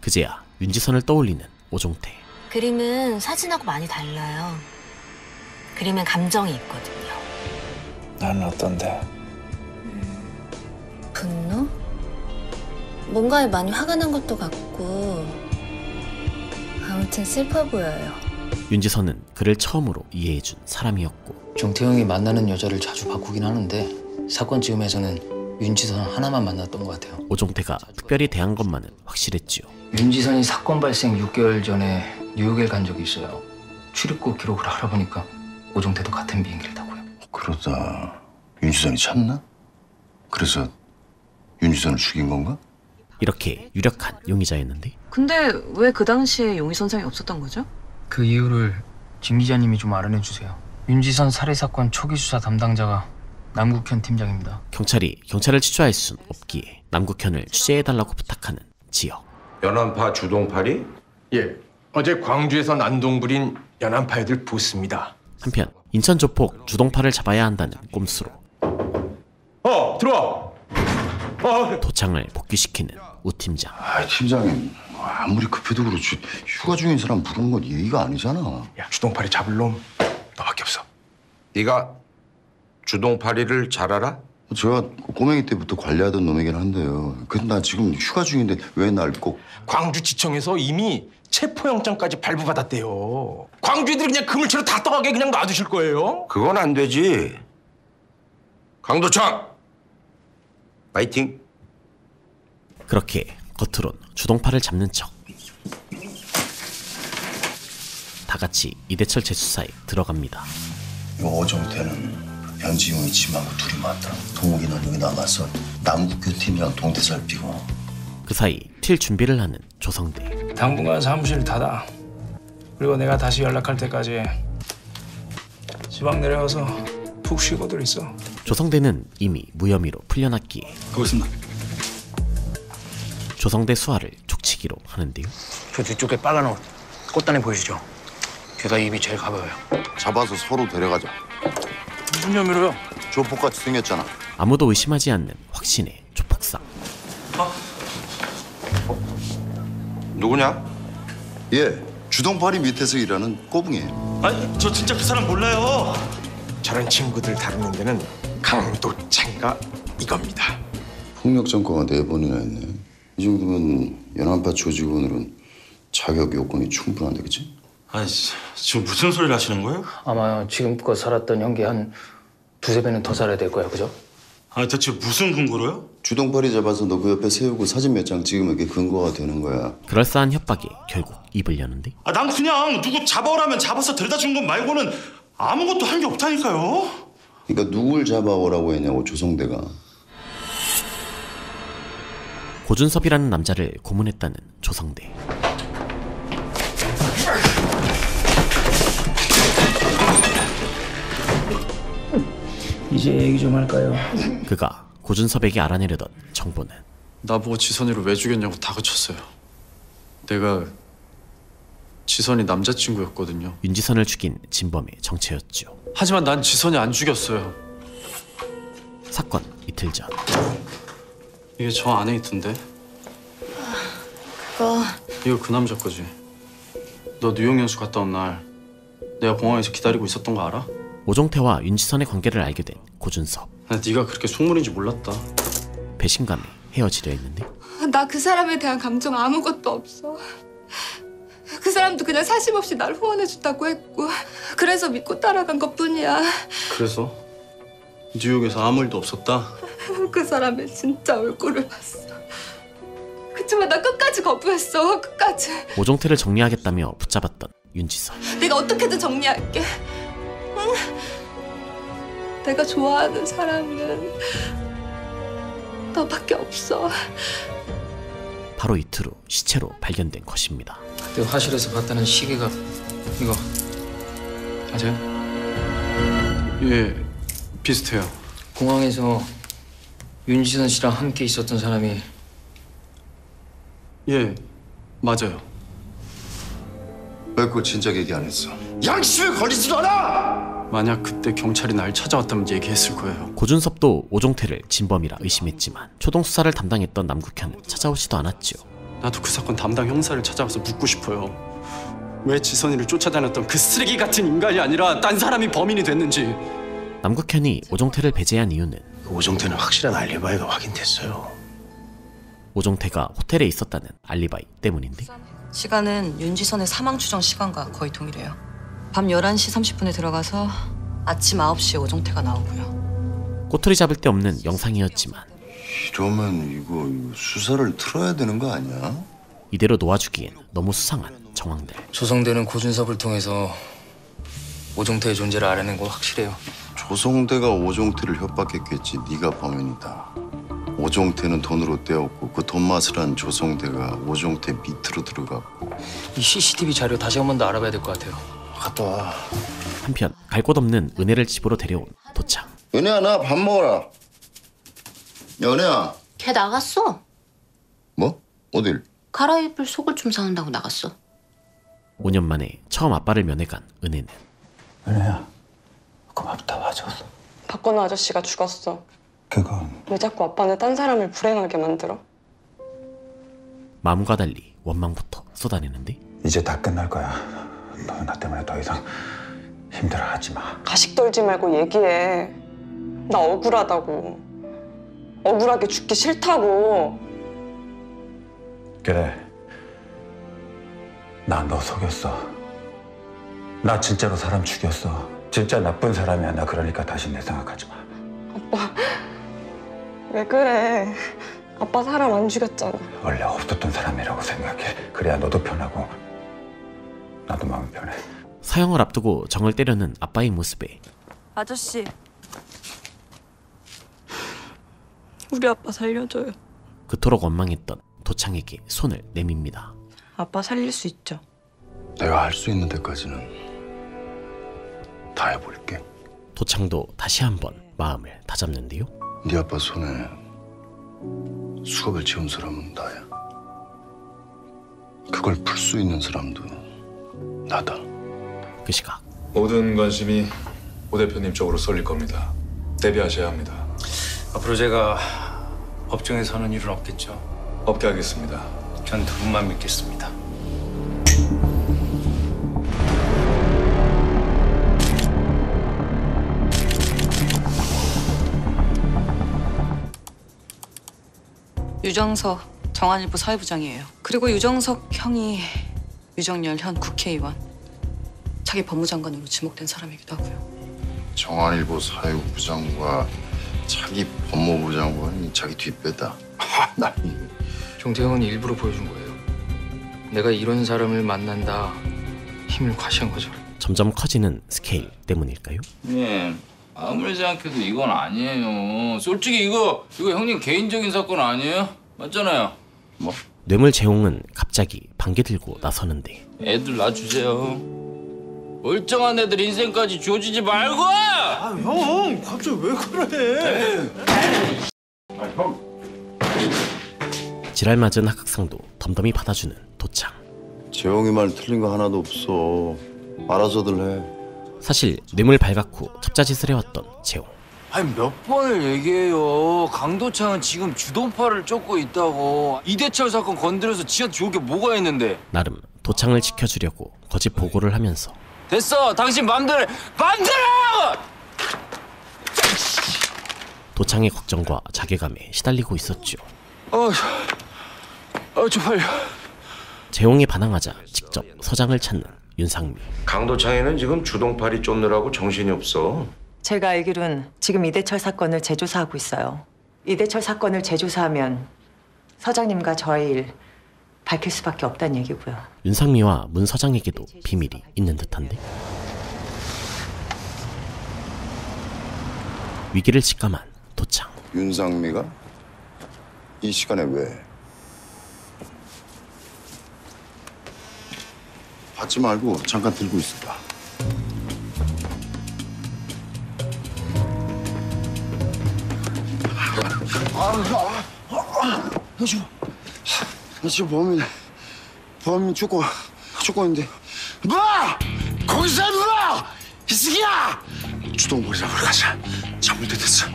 그제야 윤지선을 떠올리는 오종태. 그림은 사진하고 많이 달라요. 그림엔 감정이 있거든요. 나는 어떤데? 분노? 뭔가에 많이 화가 난 것도 같고 아무튼 슬퍼 보여요. 윤지선은 그를 처음으로 이해해준 사람이었고 정태형이 만나는 여자를 자주 바꾸긴 하는데 사건 즈음에서는 윤지선 하나만 만났던 것 같아요. 오종태가 특별히 대한 것만은 확실했지요. 윤지선이 사건 발생 6개월 전에 뉴욕에 간 적이 있어요. 출입국 기록을 알아보니까 오종태도 같은 비행기를 타고요. 그러다 윤지선이 찾나? 그래서 윤지선을 죽인 건가? 이렇게 유력한 용의자였는데 근데 왜 그 당시에 용의 선상이 없었던 거죠? 그 이유를 진 기자님이 좀 알아내 주세요. 윤지선 살해 사건 초기 수사 담당자가 남국현 팀장입니다. 경찰이 경찰을 취조할 순 없기에 남국현을 취재해달라고 부탁하는 지역. 연안파 주동파리? 예, 어제 광주에서 난동 부린 연안파 애들 보스입니다. 한편 인천 조폭 주동파를 잡아야 한다는 꼼수로 들어와. 도창을 복귀시키는 우 팀장. 팀장님, 아무리 급해도 그렇지 휴가 중인 사람 부르는 건 예의가 아니잖아. 야, 주동파리 잡을 놈 너밖에 없어. 네가 주동파리를 잘 알아? 제가 꼬맹이 때부터 관리하던 놈이긴 한데요. 근데 나 지금 휴가 중인데 왜 날 꼭... 광주지청에서 이미 체포영장까지 발부받았대요. 광주 애들이 그냥 그물처럼 다 떠가게 그냥 놔두실 거예요? 그건 안 되지. 강도창! 파이팅! 그렇게 겉으론 주동파를 잡는 척 다같이 이대철 재수사에 들어갑니다. 요 오종태는 양지용이 짐하고 둘이 맞다. 동욱이는 여기 남아서 남국현 팀이랑 동태 살피고. 그 사이 튈 준비를 하는 조성대. 당분간 사무실 닫아. 그리고 내가 다시 연락할 때까지 지방 내려가서 푹 쉬고들 있어. 조성대는 이미 무혐의로 풀려났기에 가고 있습니다. 조성대 수하를 족치기로 하는데요. 저 뒤쪽에 빨간 옷 꽃다리 보이시죠? 걔가 입이 제일 가벼워요. 잡아서 서로 데려가자. 무슨 혐의로요? 조폭같이 생겼잖아. 아무도 의심하지 않는 확신의 조폭상. 누구냐? 예, 주동파리 밑에서 일하는 꼬붕이에요. 아니, 저 진짜 그 사람 몰라요. 저런 친구들 다루는 데는 강도창가 이겁니다. 폭력 전과가 4번이나 있네. 이 정도면 연안파 조직원으로는 자격 요건이 충분한데, 그치? 아니, 지금 무슨 소리를 하시는 거예요? 아마 지금껏 살았던 형기 한 2~3배는 더 살아야 될 거야, 그죠? 아니, 대체 무슨 근거로요? 주동파리 잡아서 너 그 옆에 세우고 사진 몇 장 찍으면 그게 근거가 되는 거야. 그럴싸한 협박에 결국 입을 여는데. 난 그냥 누구 잡아오라면 잡아서 데려다 준 것 말고는 아무것도 한 게 없다니까요. 그러니까 누굴 잡아오라고 했냐고, 조성대가. 고준섭이라는 남자를 고문했다는 조성대. 이제 얘기 좀 할까요? 그가 고준섭에게 알아내려던 정보는 나보고 지선이를 왜 죽였냐고 다그쳤어요. 내가 지선이 남자친구였거든요. 윤지선을 죽인 진범의 정체였죠. 하지만 난 지선이 안 죽였어요. 사건 이틀 전. 이게 저 안에 있던데. 그거 이거 그 남자 거지. 너 뉴욕 연수 갔다 온 날 내가 공항에서 기다리고 있었던 거 알아? 오종태와 윤지선의 관계를 알게 된 고준섭. 나 네가 그렇게 속물인지 몰랐다. 배신감에 헤어지려 했는데 나 그 사람에 대한 감정 아무것도 없어. 그 사람도 그냥 사심 없이 날 후원해준다고 했고 그래서 믿고 따라간 것뿐이야. 그래서 뉴욕에서 아무 일도 없었다? 그 사람의 진짜 얼굴을 봤어. 그치만 나 끝까지 거부했어. 끝까지. 오종태를 정리하겠다며 붙잡았던 윤지선. 내가 어떻게든 정리할게. 응? 내가 좋아하는 사람은 너밖에 없어. 바로 이틀 후 시체로 발견된 것입니다. 그때 화실에서 봤다는 시계가 이거 아세요? 예, 비슷해요. 공항에서 윤지선 씨랑 함께 있었던 사람이 예, 맞아요. 왜 그거 진작 얘기 안 했어? 양심에 걸리지도 않아! 만약 그때 경찰이 날 찾아왔다면 얘기했을 거예요. 고준섭도 오종태를 진범이라 의심했지만 초동 수사를 담당했던 남국현은 찾아오지도 않았죠. 나도 그 사건 담당 형사를 찾아가서 묻고 싶어요. 왜 지선이를 쫓아다녔던 그 쓰레기 같은 인간이 아니라 딴 사람이 범인이 됐는지. 남국현이 오종태를 배제한 이유는 오종태는 확실한 알리바이가 확인됐어요. 오종태가 호텔에 있었다는 알리바이 때문인데. 시간은 윤지선의 사망 추정 시간과 거의 동일해요. 밤 11시 30분에 들어가서 아침 9시에 오종태가 나오고요. 꼬투리 잡을 데 없는 영상이었지만 이러면 이거 수사를 틀어야 되는 거 아니야? 이대로 놓아주기엔 너무 수상한 정황들. 조성대는 고준섭을 통해서 오종태의 존재를 알아낸 건 확실해요. 조성대가 오종태를 협박했겠지. 네가 범인이다. 오종태는 돈으로 떼었고 그 돈 맛을 한 조성대가 오종태 밑으로 들어갔고. 이 CCTV 자료 다시 한 번 더 알아봐야 될 것 같아요. 갔다 와. 한편 갈 곳 없는 은혜를 집으로 데려온 도창. 은혜야 나 밥 먹어라. 야 은혜야. 걔 나갔어. 뭐? 어딜? 갈아입을 속을 좀 사온다고 나갔어. 5년 만에 처음 아빠를 면회간 은혜는 은혜야, 고맙다 와줘서. 박건우 아저씨가 죽었어. 그건 왜 자꾸 아빠는 딴 사람을 불행하게 만들어? 마음과 달리 원망부터 쏟아내는데. 이제 다 끝날 거야. 너 나 때문에 더 이상 힘들어하지 마. 가식 떨지 말고 얘기해. 나 억울하다고. 억울하게 죽기 싫다고. 그래. 나 너 속였어. 나 진짜로 사람 죽였어. 진짜 나쁜 사람이야. 나 그러니까 다시 내 생각하지 마. 아빠, 왜 그래? 아빠 사람 안 죽였잖아. 원래 없었던 사람이라고 생각해. 그래야 너도 편하고 나도 마음 편해. 사형을 앞두고 정을 때려는 아빠의 모습에 아저씨, 우리 아빠 살려줘요. 그토록 원망했던 도창에게 손을 내밉니다. 아빠 살릴 수 있죠? 내가 할 수 있는 데까지는 다 해볼게. 도창도 다시 한번 마음을 다잡는데요. 네 아빠 손에 수갑을 채운 사람은 나야. 그걸 풀 수 있는 사람도 나다. 그 시각 모든 관심이 오 대표님 쪽으로 쏠릴 겁니다. 대비하셔야 합니다. 앞으로 제가 법정에 서는 일은 없겠죠? 없게 하겠습니다. 전 두 분만 믿겠습니다. 유정석 정한일보 사회부장이에요. 그리고 유정석 형이 유정열 현 국회의원, 차기 법무장관으로 지목된 사람이기도 하고요. 정한일보 사회부장과 차기 법무부 장관이 자기 뒷배다. 나 종태형은 일부러 보여준 거예요. 내가 이런 사람을 만난다 힘을 과시한 거죠. 점점 커지는 스케일 때문일까요? 네, 아무리 생각해도 이건 아니에요. 솔직히 이거 형님 개인적인 사건 아니에요? 맞잖아요. 뭐? 뇌물 재홍은 갑자기 반개 들고 나서는데 애들 놔주세요. 멀쩡한 애들 인생까지 조지지 말고! 아, 형, 갑자기 왜 그래? 지랄맞은 하극상도 덤덤히 받아주는 도창. 재홍이 말 틀린 거 하나도 없어. 알아서들 해. 사실 뇌물 발각 후 첩자짓을 해왔던 재홍. 아니 몇 번을 얘기해요. 강도창은 지금 주동파를 쫓고 있다고. 이대철 사건 건드려서 지한테 좋을 게 뭐가 있는데. 나름 도창을 지켜주려고 거짓 보고를 하면서 됐어. 당신 맘대로 해. 도창의 걱정과 자괴감에 시달리고 있었죠. 쪽팔려. 재홍이 반항하자 직접 서장을 찾는 윤상미. 강도창에는 지금 주동팔이 쫓느라고 정신이 없어. 제가 알기론 지금 이대철 사건을 재조사하고 있어요. 이대철 사건을 재조사하면 서장님과 저의 일 밝힐 수밖에 없다는 얘기고요. 윤상미와 문 서장에게도 비밀이 있는 듯한데. 위기를 직감한 도창. 윤상미가? 이 시간에 왜? 받지 말고 잠깐 들고 있어봐. 나 지금 범인 쫓고 있는데. 뭐! 거기서 뭐! 이 새끼야! 주동벌이 잡으러 가자. 잡을 때 됐어.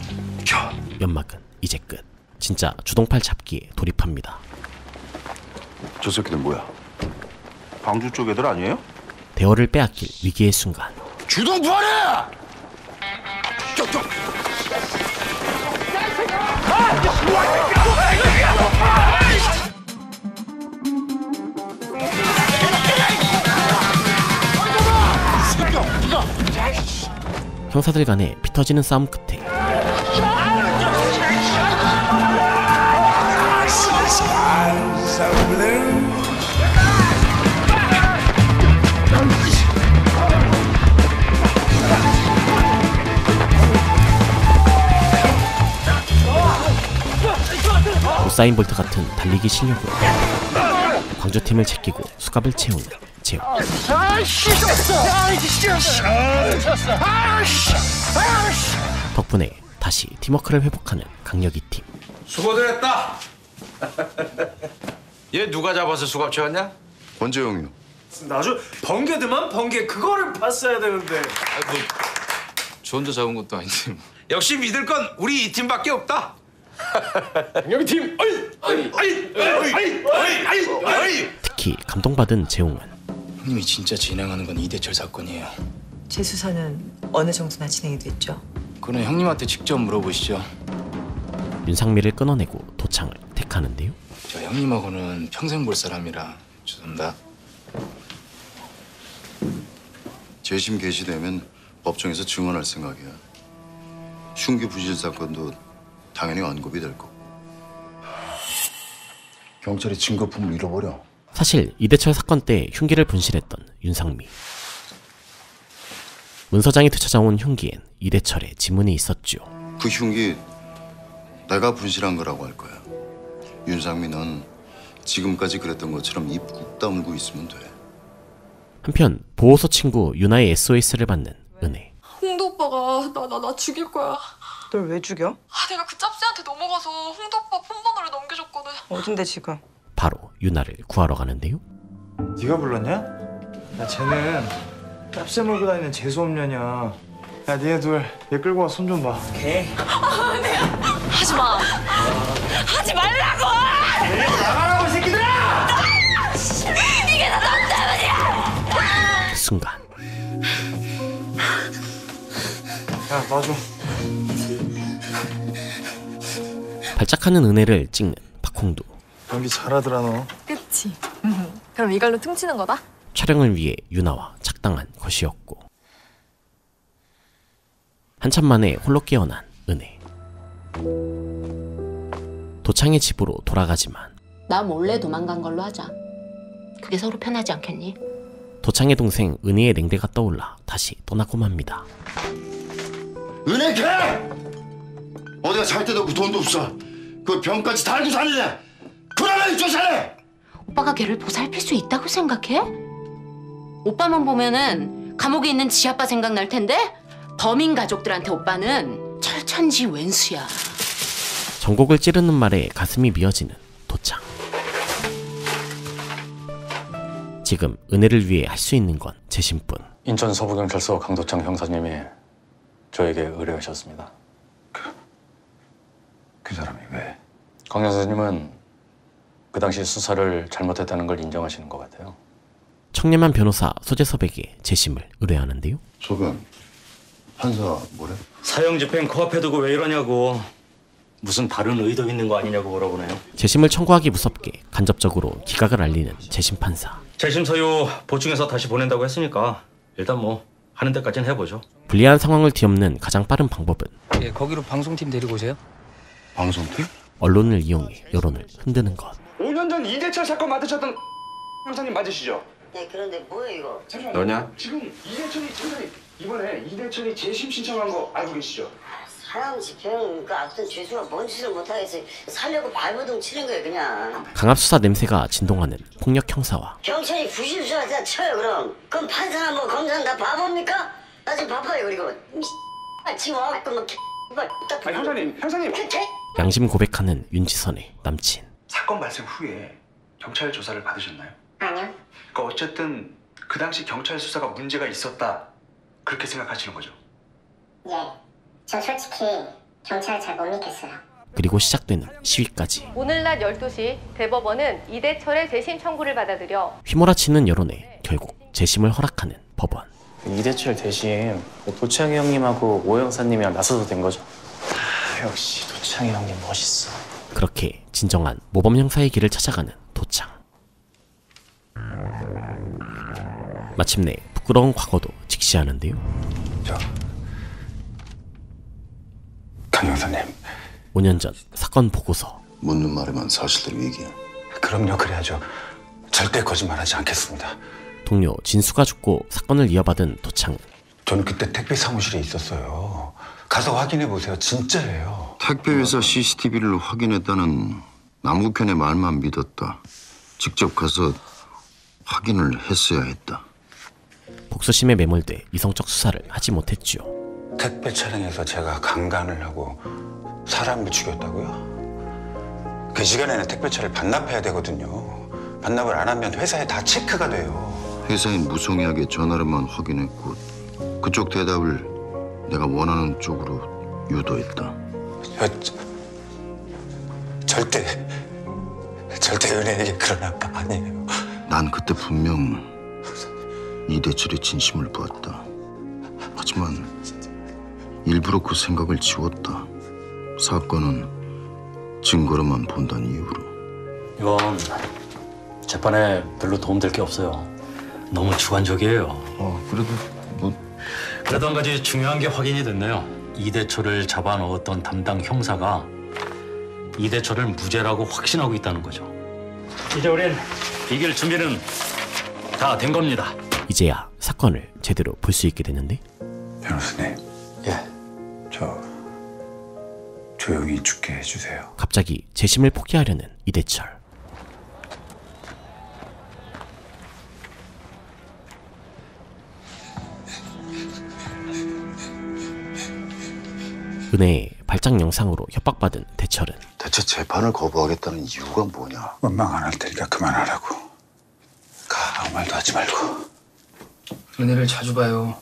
연막은 이제 끝. 진짜 주동팔 잡기에 돌입합니다. 저 새끼들 뭐야? 광주 쪽 애들 아니에요? 대어를 빼앗길 위기의 순간. 주동 부활해! 형사들 간의 피 터지는 싸움 끝에 우사인 볼트 같은 달리기 실력으로 광주팀을 제끼고 수갑을 채우는 재호. 덕분에 다시 팀워크를 회복하는 강력이 팀. 수고들 했다. 얘 누가 잡아서 수갑 채웠냐? 권재용이요. 나 아주 번개드만 번개 그거를 봤어야 되는데. 저 혼자 잡은 것도 아닌데. 역시 믿을 건 우리 이 팀밖에 없다. 강력이 팀. 특히 감동받은 재홍은 형님이 진짜 진행하는 건 이대철 사건이에요. 재수사는 어느 정도나 진행이 됐죠? 그건 형님한테 직접 물어보시죠. 윤상미를 끊어내고 도창을 택하는데요. 저 형님하고는 평생 볼 사람이라 죄송합니다. 재심 개시되면 법정에서 증언할 생각이야. 흉기 부실 사건도 당연히 언급이 될 거고. 경찰이 증거품을 잃어버려. 사실 이대철 사건 때 흉기를 분실했던 윤상미. 문서장이 되찾아온 흉기엔 이대철의 지문이 있었죠. 그 흉기 내가 분실한 거라고 할 거야. 윤상미는 지금까지 그랬던 것처럼 입 꾹 다물고 있으면 돼. 한편 보호소 친구 유나의 SOS를 받는 은혜. 홍도 오빠가 나 죽일 거야. 널 왜 죽여? 내가 그 짭새한테 넘어가서 홍도 오빠 폰번호를 넘겨줬거든. 어딘데 지금? 바로 유나를 구하러 가는데요. 네가 불렀냐? 야 쟤는 짭새 몰고 다니는 재수없냐냐. 야 니네 둘 얘 끌고 와 손 좀 봐. 오케이. 하지 마. 하지 말라고. 나가라고 이 새끼들아. 이게 다 너 때문이야. 그 순간 야 놔줘. 발작하는 은혜를 찍는 박홍두. 연기 잘하더라 너. 그치? 그럼 이걸로 퉁치는 거다? 촬영을 위해 유나와 작당한 것이었고 한참 만에 홀로 깨어난 은혜. 도창의 집으로 돌아가지만 나 몰래 도망간 걸로 하자. 그게 서로 편하지 않겠니? 도창의 동생 은혜의 냉대가 떠올라 다시 떠나고 맙니다. 은혜 걔! 어디가 살 데도 없고 돈도 없어. 그 병까지 달고 사느냐? 그러면 쫓아내! 오빠가 걔를 보살필 수 있다고 생각해? 오빠만 보면은 감옥에 있는 지아빠 생각날 텐데 범인 가족들한테 오빠는 철천지 왼수야. 전곡을 찌르는 말에 가슴이 미어지는 도창. 지금 은혜를 위해 할 수 있는 건 재심뿐. 인천 서부경찰서 강도창 형사님이 저에게 의뢰하셨습니다. 그 사람이 왜? 강 형사님은 그 당시 수사를 잘못했다는 걸 인정하시는 것 같아요. 청렴한 변호사 소재섭에게 재심을 의뢰하는데요. 소변 판사 뭐래? 사형 집행 코앞에 두고 왜 이러냐고. 무슨 다른 의도 있는 거 아니냐고 물어보네요. 재심을 청구하기 무섭게 간접적으로 기각을 알리는 재심판사. 재심 서유 보충해서 다시 보낸다고 했으니까 일단 뭐 하는 데까지는 해보죠. 불리한 상황을 뒤엎는 가장 빠른 방법은 예, 거기로 방송팀 데리고 오세요. 방송팀? 언론을 이용해 여론을 흔드는 것. 5년 전 이대철 사건 맡으셨던 형사님 맞으시죠? 네, 그런데 뭐야 이거? 잠시만요. 너냐? 지금 이대철이 형사님 이번에 이대철이 재심 신청한 거 알고 계시죠? 사람 집행 그 앞선 죄수가 뭔 짓을 못하겠어요. 살려고 발버둥 치는 거예요 그냥. 강압수사 냄새가 진동하는 폭력 형사와 경찰이 부실수사 쳐요 그럼. 그럼 판사나 뭐 검사는 다 바보입니까? 나 지금 바빠요 그리고. 지금 와갖고 뭐 형사님. 양심 고백하는 윤지선의 남친. 사건 발생 후에 경찰 조사를 받으셨나요? 아니요. 그러니까 어쨌든 그 당시 경찰 수사가 문제가 있었다 그렇게 생각하시는 거죠? 예. 저 솔직히 경찰 잘 못 믿겠어요. 그리고 시작되는 시위까지. 오늘 낮 12시 대법원은 이대철의 재심 청구를 받아들여 휘몰아치는 여론에 결국 재심을 허락하는 법원. 이대철 대신 도창희 형님하고 오 형사님이랑 나서도 된 거죠? 역시 도창희 형님 멋있어. 그렇게 진정한 모범 형사의 길을 찾아가는 도창. 마침내 부끄러운 과거도 직시하는데요. 강 형사님. 5년 전 사건 보고서. 묻는 말에만 사실대로 얘기해. 그럼요, 그래야죠. 절대 거짓말하지 않겠습니다. 동료 진수가 죽고 사건을 이어받은 도창은 저는 그때 택배 사무실에 있었어요. 가서 확인해 보세요. 진짜예요. 택배회사 CCTV를 확인했다는 남국현의 말만 믿었다. 직접 가서 확인을 했어야 했다. 복수심에 매몰돼 이성적 수사를 하지 못했죠. 택배 차량에서 제가 강간을 하고 사람을 죽였다고요? 그 시간에는 택배차를 반납해야 되거든요. 반납을 안 하면 회사에 다 체크가 돼요. 회사인 무성의하게 전화로만 확인했고 그쪽 대답을 내가 원하는 쪽으로 유도했다. 절대 은혜에게 그런 아빠 아니에요. 난 그때 분명 이대철의 진심을 보았다. 하지만 일부러 그 생각을 지웠다. 사건은 증거로만 본다는 이유로. 이건 재판에 별로 도움될 게 없어요. 너무 주관적이에요. 그래도 한 가지 중요한 게 확인이 됐네요. 이대철을 잡아넣었던 담당 형사가 이대철을 무죄라고 확신하고 있다는 거죠. 이제 우린 이길 준비는 다 된 겁니다. 이제야 사건을 제대로 볼 수 있게 되는데. 변호사님. 예. 저 조용히 죽게 해주세요. 갑자기 재심을 포기하려는 이대철. 은혜의 발작 영상으로 협박받은 대철은 대체 재판을 거부하겠다는 이유가 뭐냐? 원망 안 할 테니까 그만하라고. 가, 아무 말도 하지 말고. 은혜를 자주 봐요.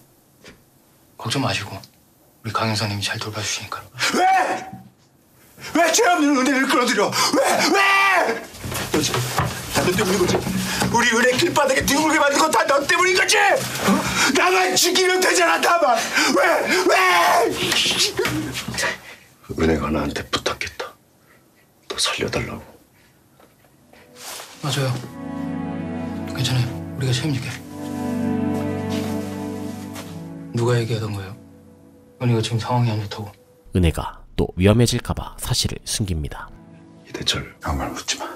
걱정 마시고 우리 강 형사님이 잘 돌봐주시니까. 왜 죄 없는 은혜를 끌어들여? 왜? 너 때문인 거지? 우리 은혜 길바닥에 뒹굴게 만든 건 다 너 때문인 거지? 나만 죽이면 되잖아, 나만. 왜? 은혜가 나한테 부탁했다. 너 살려달라고. 맞아요. 괜찮아요. 우리가 책임질게. 누가 얘기하던 거예요? 은혜가 지금 상황이 안 좋다고. 은혜가 또 위험해질까봐 사실을 숨깁니다. 이대철, 아무 말 묻지 마.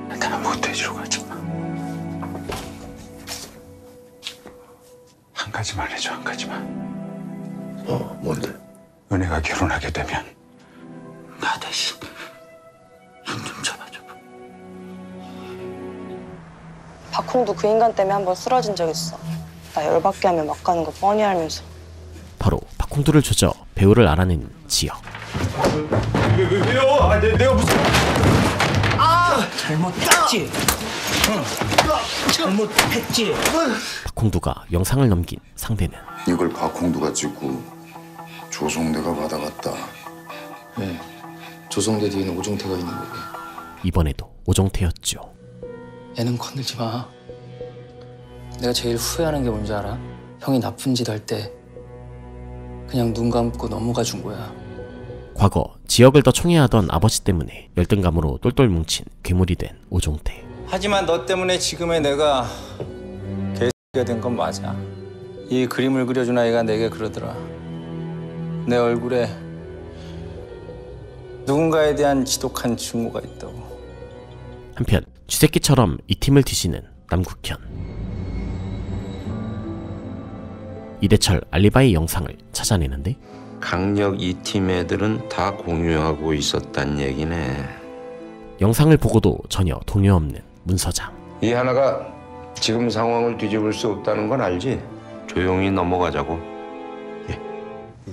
나한테 아무것도 해주려고 하지 마. 한 가지만 해줘, 한 가지만. 뭔데? 은혜가 결혼하게 되면 나 대신 손 좀 잡아줘. 박홍도 그 인간 때문에 한번 쓰러진 적 있어. 나 열받게 하면 막 가는 거 뻔히 알면서. 바로 박홍두를 조져 배우를 알아낸 지혁. 왜요? 내가 무슨... 잘못했지. 잘못했지. 박홍두가 영상을 넘긴 상대는 이걸 박홍두가 찍고 조성대가 받아갔다. 네. 조성대 뒤에는 오종태가 있는 거고. 이번에도 오종태였죠. 애는 건들지 마. 내가 제일 후회하는 게 뭔지 알아? 형이 나쁜 짓 할 때 그냥 눈 감고 넘어가 준 거야. 과거 지역을 더 총애하던 아버지 때문에 열등감으로 똘똘 뭉친 괴물이 된 오종태. 하지만 너 때문에 지금의 내가 개X가 된 건 맞아. 이 그림을 그려준 아이가 내게 그러더라. 내 얼굴에 누군가에 대한 지독한 증오가 있다고. 한편 쥐새끼처럼 이 팀을 뒤지는 남국현. 이대철 알리바이 영상을 찾아내는데 강력 2팀 애들은 다 공유하고 있었단 얘기네. 영상을 보고도 전혀 동요 없는 문 서장. 이 하나가 지금 상황을 뒤집을 수 없다는 건 알지? 조용히 넘어가자고.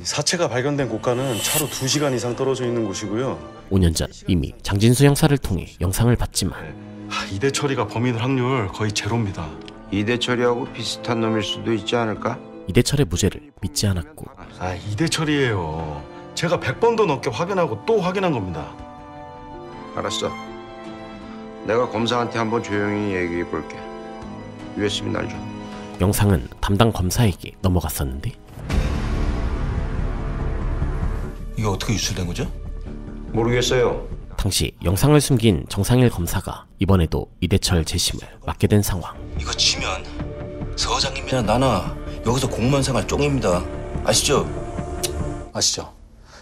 사체가 발견된 곳과는 차로 2시간 이상 떨어져 있는 곳이고요. 5년 전 이미 장진수 형사를 통해 영상을 봤지만 이대철이가 범인 확률 거의 제로입니다. 이대철이하고 비슷한 놈일 수도 있지 않을까? 이대철의 무죄를 믿지 않았고. 이대철이에요. 제가 100번도 넘게 확인하고 또 확인한 겁니다. 알았어. 내가 검사한테 한번 조용히 얘기해 볼게. USB 날 줘. 영상은 담당 검사에게 넘어갔었는데 이거 어떻게 유출된 거죠? 모르겠어요. 당시 영상을 숨긴 정상일 검사가 이번에도 이대철 재심을 맡게 된 상황. 이거 치면 서장님이나 나나 여기서 공무원 생활 쫑입니다. 아시죠? 아시죠?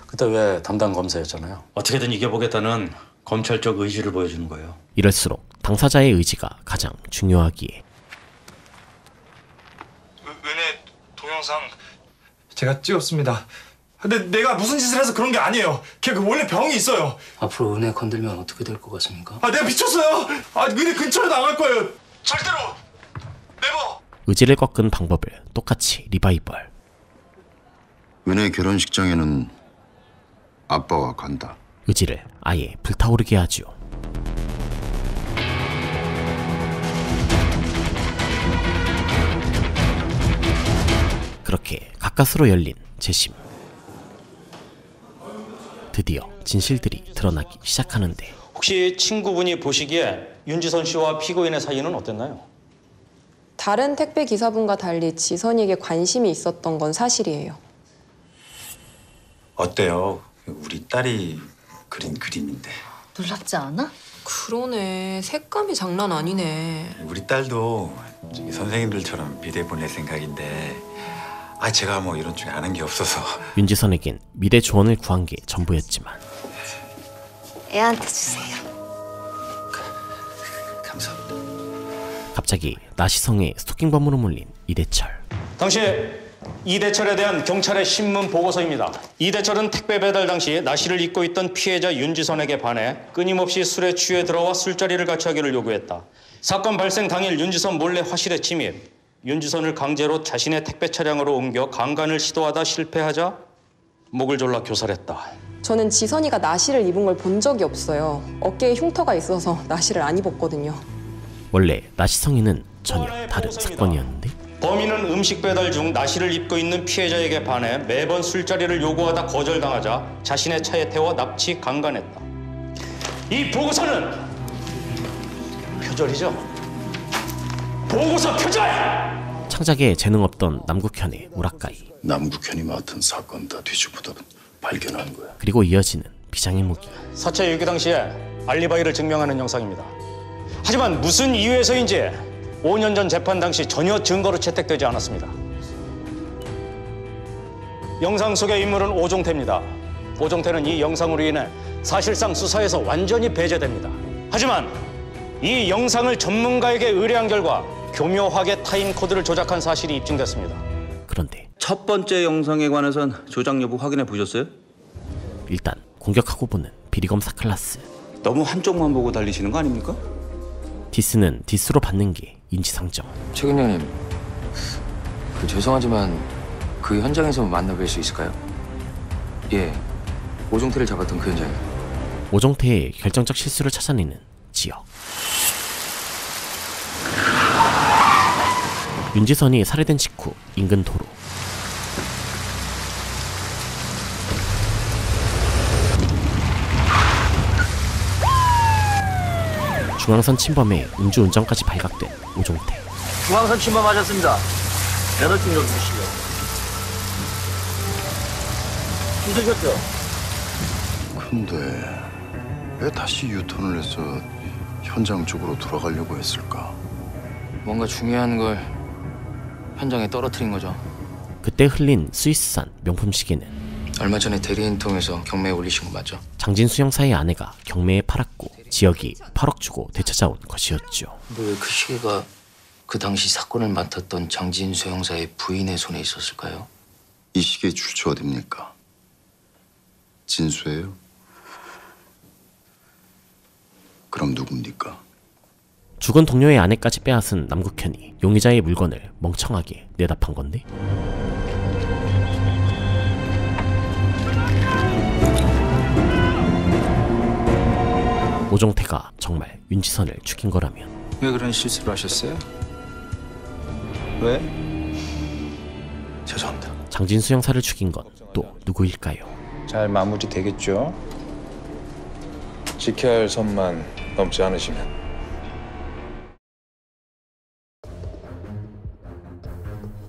그때 왜 담당 검사였잖아요. 어떻게든 이겨보겠다는 검찰적 의지를 보여주는 거예요. 이럴수록 당사자의 의지가 가장 중요하기에 은혜 동영상 제가 찍었습니다. 근데 내가 무슨 짓을 해서 그런 게 아니에요. 걔 원래 병이 있어요. 앞으로 은혜 건들면 어떻게 될 것 같습니까? 내가 미쳤어요. 은혜 근처에도 안 갈 거예요. 절대로. 네버. 의지를 꺾은 방법을 똑같이 리바이벌. 은혜 결혼식장에는 아빠와 간다. 의지를 아예 불타오르게 하죠. 그렇게 가까스로 열린 재심. 드디어 진실들이 드러나기 시작하는데 혹시 친구분이 보시기에 윤지선 씨와 피고인의 사이는 어땠나요? 다른 택배 기사분과 달리 지선이에게 관심이 있었던 건 사실이에요. 어때요? 우리 딸이 그린 그림인데. 놀랍지 않아? 그러네. 색감이 장난 아니네. 우리 딸도 저기 선생님들처럼 미대 보낼 생각인데 제가 뭐 이런 쪽에 아는 게 없어서. 윤지선에겐 미대 조언을 구한 게 전부였지만 애한테 주세요. 감사합니다. 갑자기 나시성의 스토킹범으로 몰린 이대철. 당시 이대철에 대한 경찰의 신문 보고서입니다. 이대철은 택배 배달 당시 나시를 입고 있던 피해자 윤지선에게 반해 끊임없이 술에 취해 들어와 술자리를 같이 하기를 요구했다. 사건 발생 당일 윤지선 몰래 화실에 침입. 윤지선을 강제로 자신의 택배 차량으로 옮겨 강간을 시도하다 실패하자 목을 졸라 교살했다. 저는 지선이가 나시를 입은 걸 본 적이 없어요. 어깨에 흉터가 있어서 나시를 안 입었거든요. 원래 나시성에는 전혀 다른 사건이었는데 범인은 음식 배달 중 나시를 입고 있는 피해자에게 반해 매번 술자리를 요구하다 거절당하자 자신의 차에 태워 납치 강간했다. 이 보고서는 표절이죠? 보고서 표절! 창작에 재능 없던 남국현의 우라카이. 남국현이 맡은 사건 다 뒤집어다 발견한 거야. 그리고 이어지는 비장의 무기. 사체 유기 당시에 알리바이를 증명하는 영상입니다. 하지만 무슨 이유에서인지 5년 전 재판 당시 전혀 증거로 채택되지 않았습니다. 영상 속의 인물은 오종태입니다. 오종태는 이 영상으로 인해 사실상 수사에서 완전히 배제됩니다. 하지만 이 영상을 전문가에게 의뢰한 결과 교묘하게 타임코드를 조작한 사실이 입증됐습니다. 그런데 첫 번째 영상에 관해선 조작 여부 확인해 보셨어요? 일단 공격하고 보는 비리검사 클라스. 너무 한쪽만 보고 달리시는 거 아닙니까? 디스는 디스로 받는 게 인지상정. 최 근장님, 죄송하지만 그 현장에서 만나뵐 수 있을까요? 예, 오종태를 잡았던 그 현장이요. 오종태의 결정적 실수를 찾아내는 지역. 윤지선이 살해된 직후 인근 도로. 중앙선 침범에 음주운전까지 발각된 오종태. 중앙선 침범하셨습니다. 면허증 좀 주시죠. 주셨죠? 근데 왜 다시 유턴을 해서 현장 쪽으로 돌아가려고 했을까? 뭔가 중요한 걸 현장에 떨어뜨린 거죠. 그때 흘린 스위스산 명품 시계는 얼마 전에 대리인 통해서 경매에 올리신 거 맞죠? 장진수 형사의 아내가 경매에 팔았고 지역이 8억 주고 되찾아온 것이었죠. 근데 왜 그 시계가 그 당시 사건을 맡았던 장진수 형사의 부인의 손에 있었을까요? 이 시계 주체 어딥니까? 진수예요? 그럼 누굽니까? 죽은 동료의 아내까지 빼앗은 남국현이 용의자의 물건을 멍청하게 내다판 건데 오종태가 정말 윤지선을 죽인 거라면 왜 그런 실수를 하셨어요? 왜? 죄송합니다. 장진수 형사를 죽인 건 또 누구일까요? 잘 마무리되겠죠? 지켜야 할 선만 넘지 않으시면.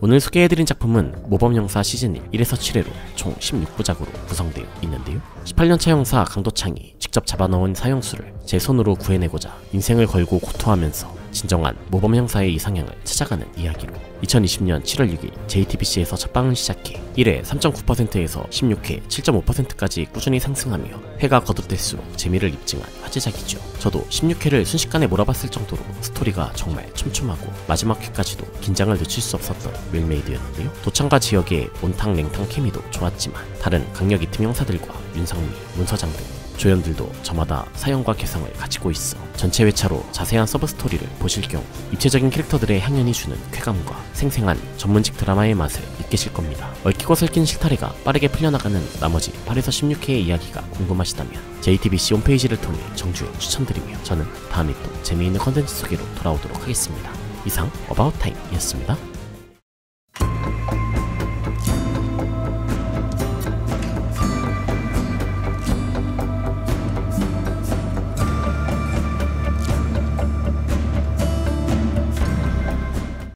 오늘 소개해드린 작품은 모범형사 시즌 1 1에서 7회로 총 16부작으로 구성되어 있는데요. 18년차 형사 강도창이 직접 잡아넣은 사형수를 제 손으로 구해내고자 인생을 걸고 고토하면서 진정한 모범형사의 이상향을 찾아가는 이야기로 2020년 7월 6일 JTBC에서 첫방을 시작해 1회 3.9%에서 16회 7.5%까지 꾸준히 상승하며 회가 거듭될수록 재미를 입증한 화제작이죠. 저도 16회를 순식간에 몰아봤을 정도로 스토리가 정말 촘촘하고 마지막 회까지도 긴장을 늦출 수 없었던 웰메이드였는데요. 도창과 지역의 온탕 냉탕 케미도 좋았지만 다른 강력 이틈 형사들과 윤상미, 문서장 등 조연들도 저마다 사연과 개성을 가지고 있어 전체 회차로 자세한 서브스토리를 보실 경우 입체적인 캐릭터들의 향연이 주는 쾌감과 생생한 전문직 드라마의 맛을 느끼실 겁니다. 얽히고 설킨 실타래가 빠르게 풀려나가는 나머지 8에서 16회의 이야기가 궁금하시다면 JTBC 홈페이지를 통해 정주행 추천드리며 저는 다음에 또 재미있는 컨텐츠 소개로 돌아오도록 하겠습니다. 이상 어바웃타임이었습니다.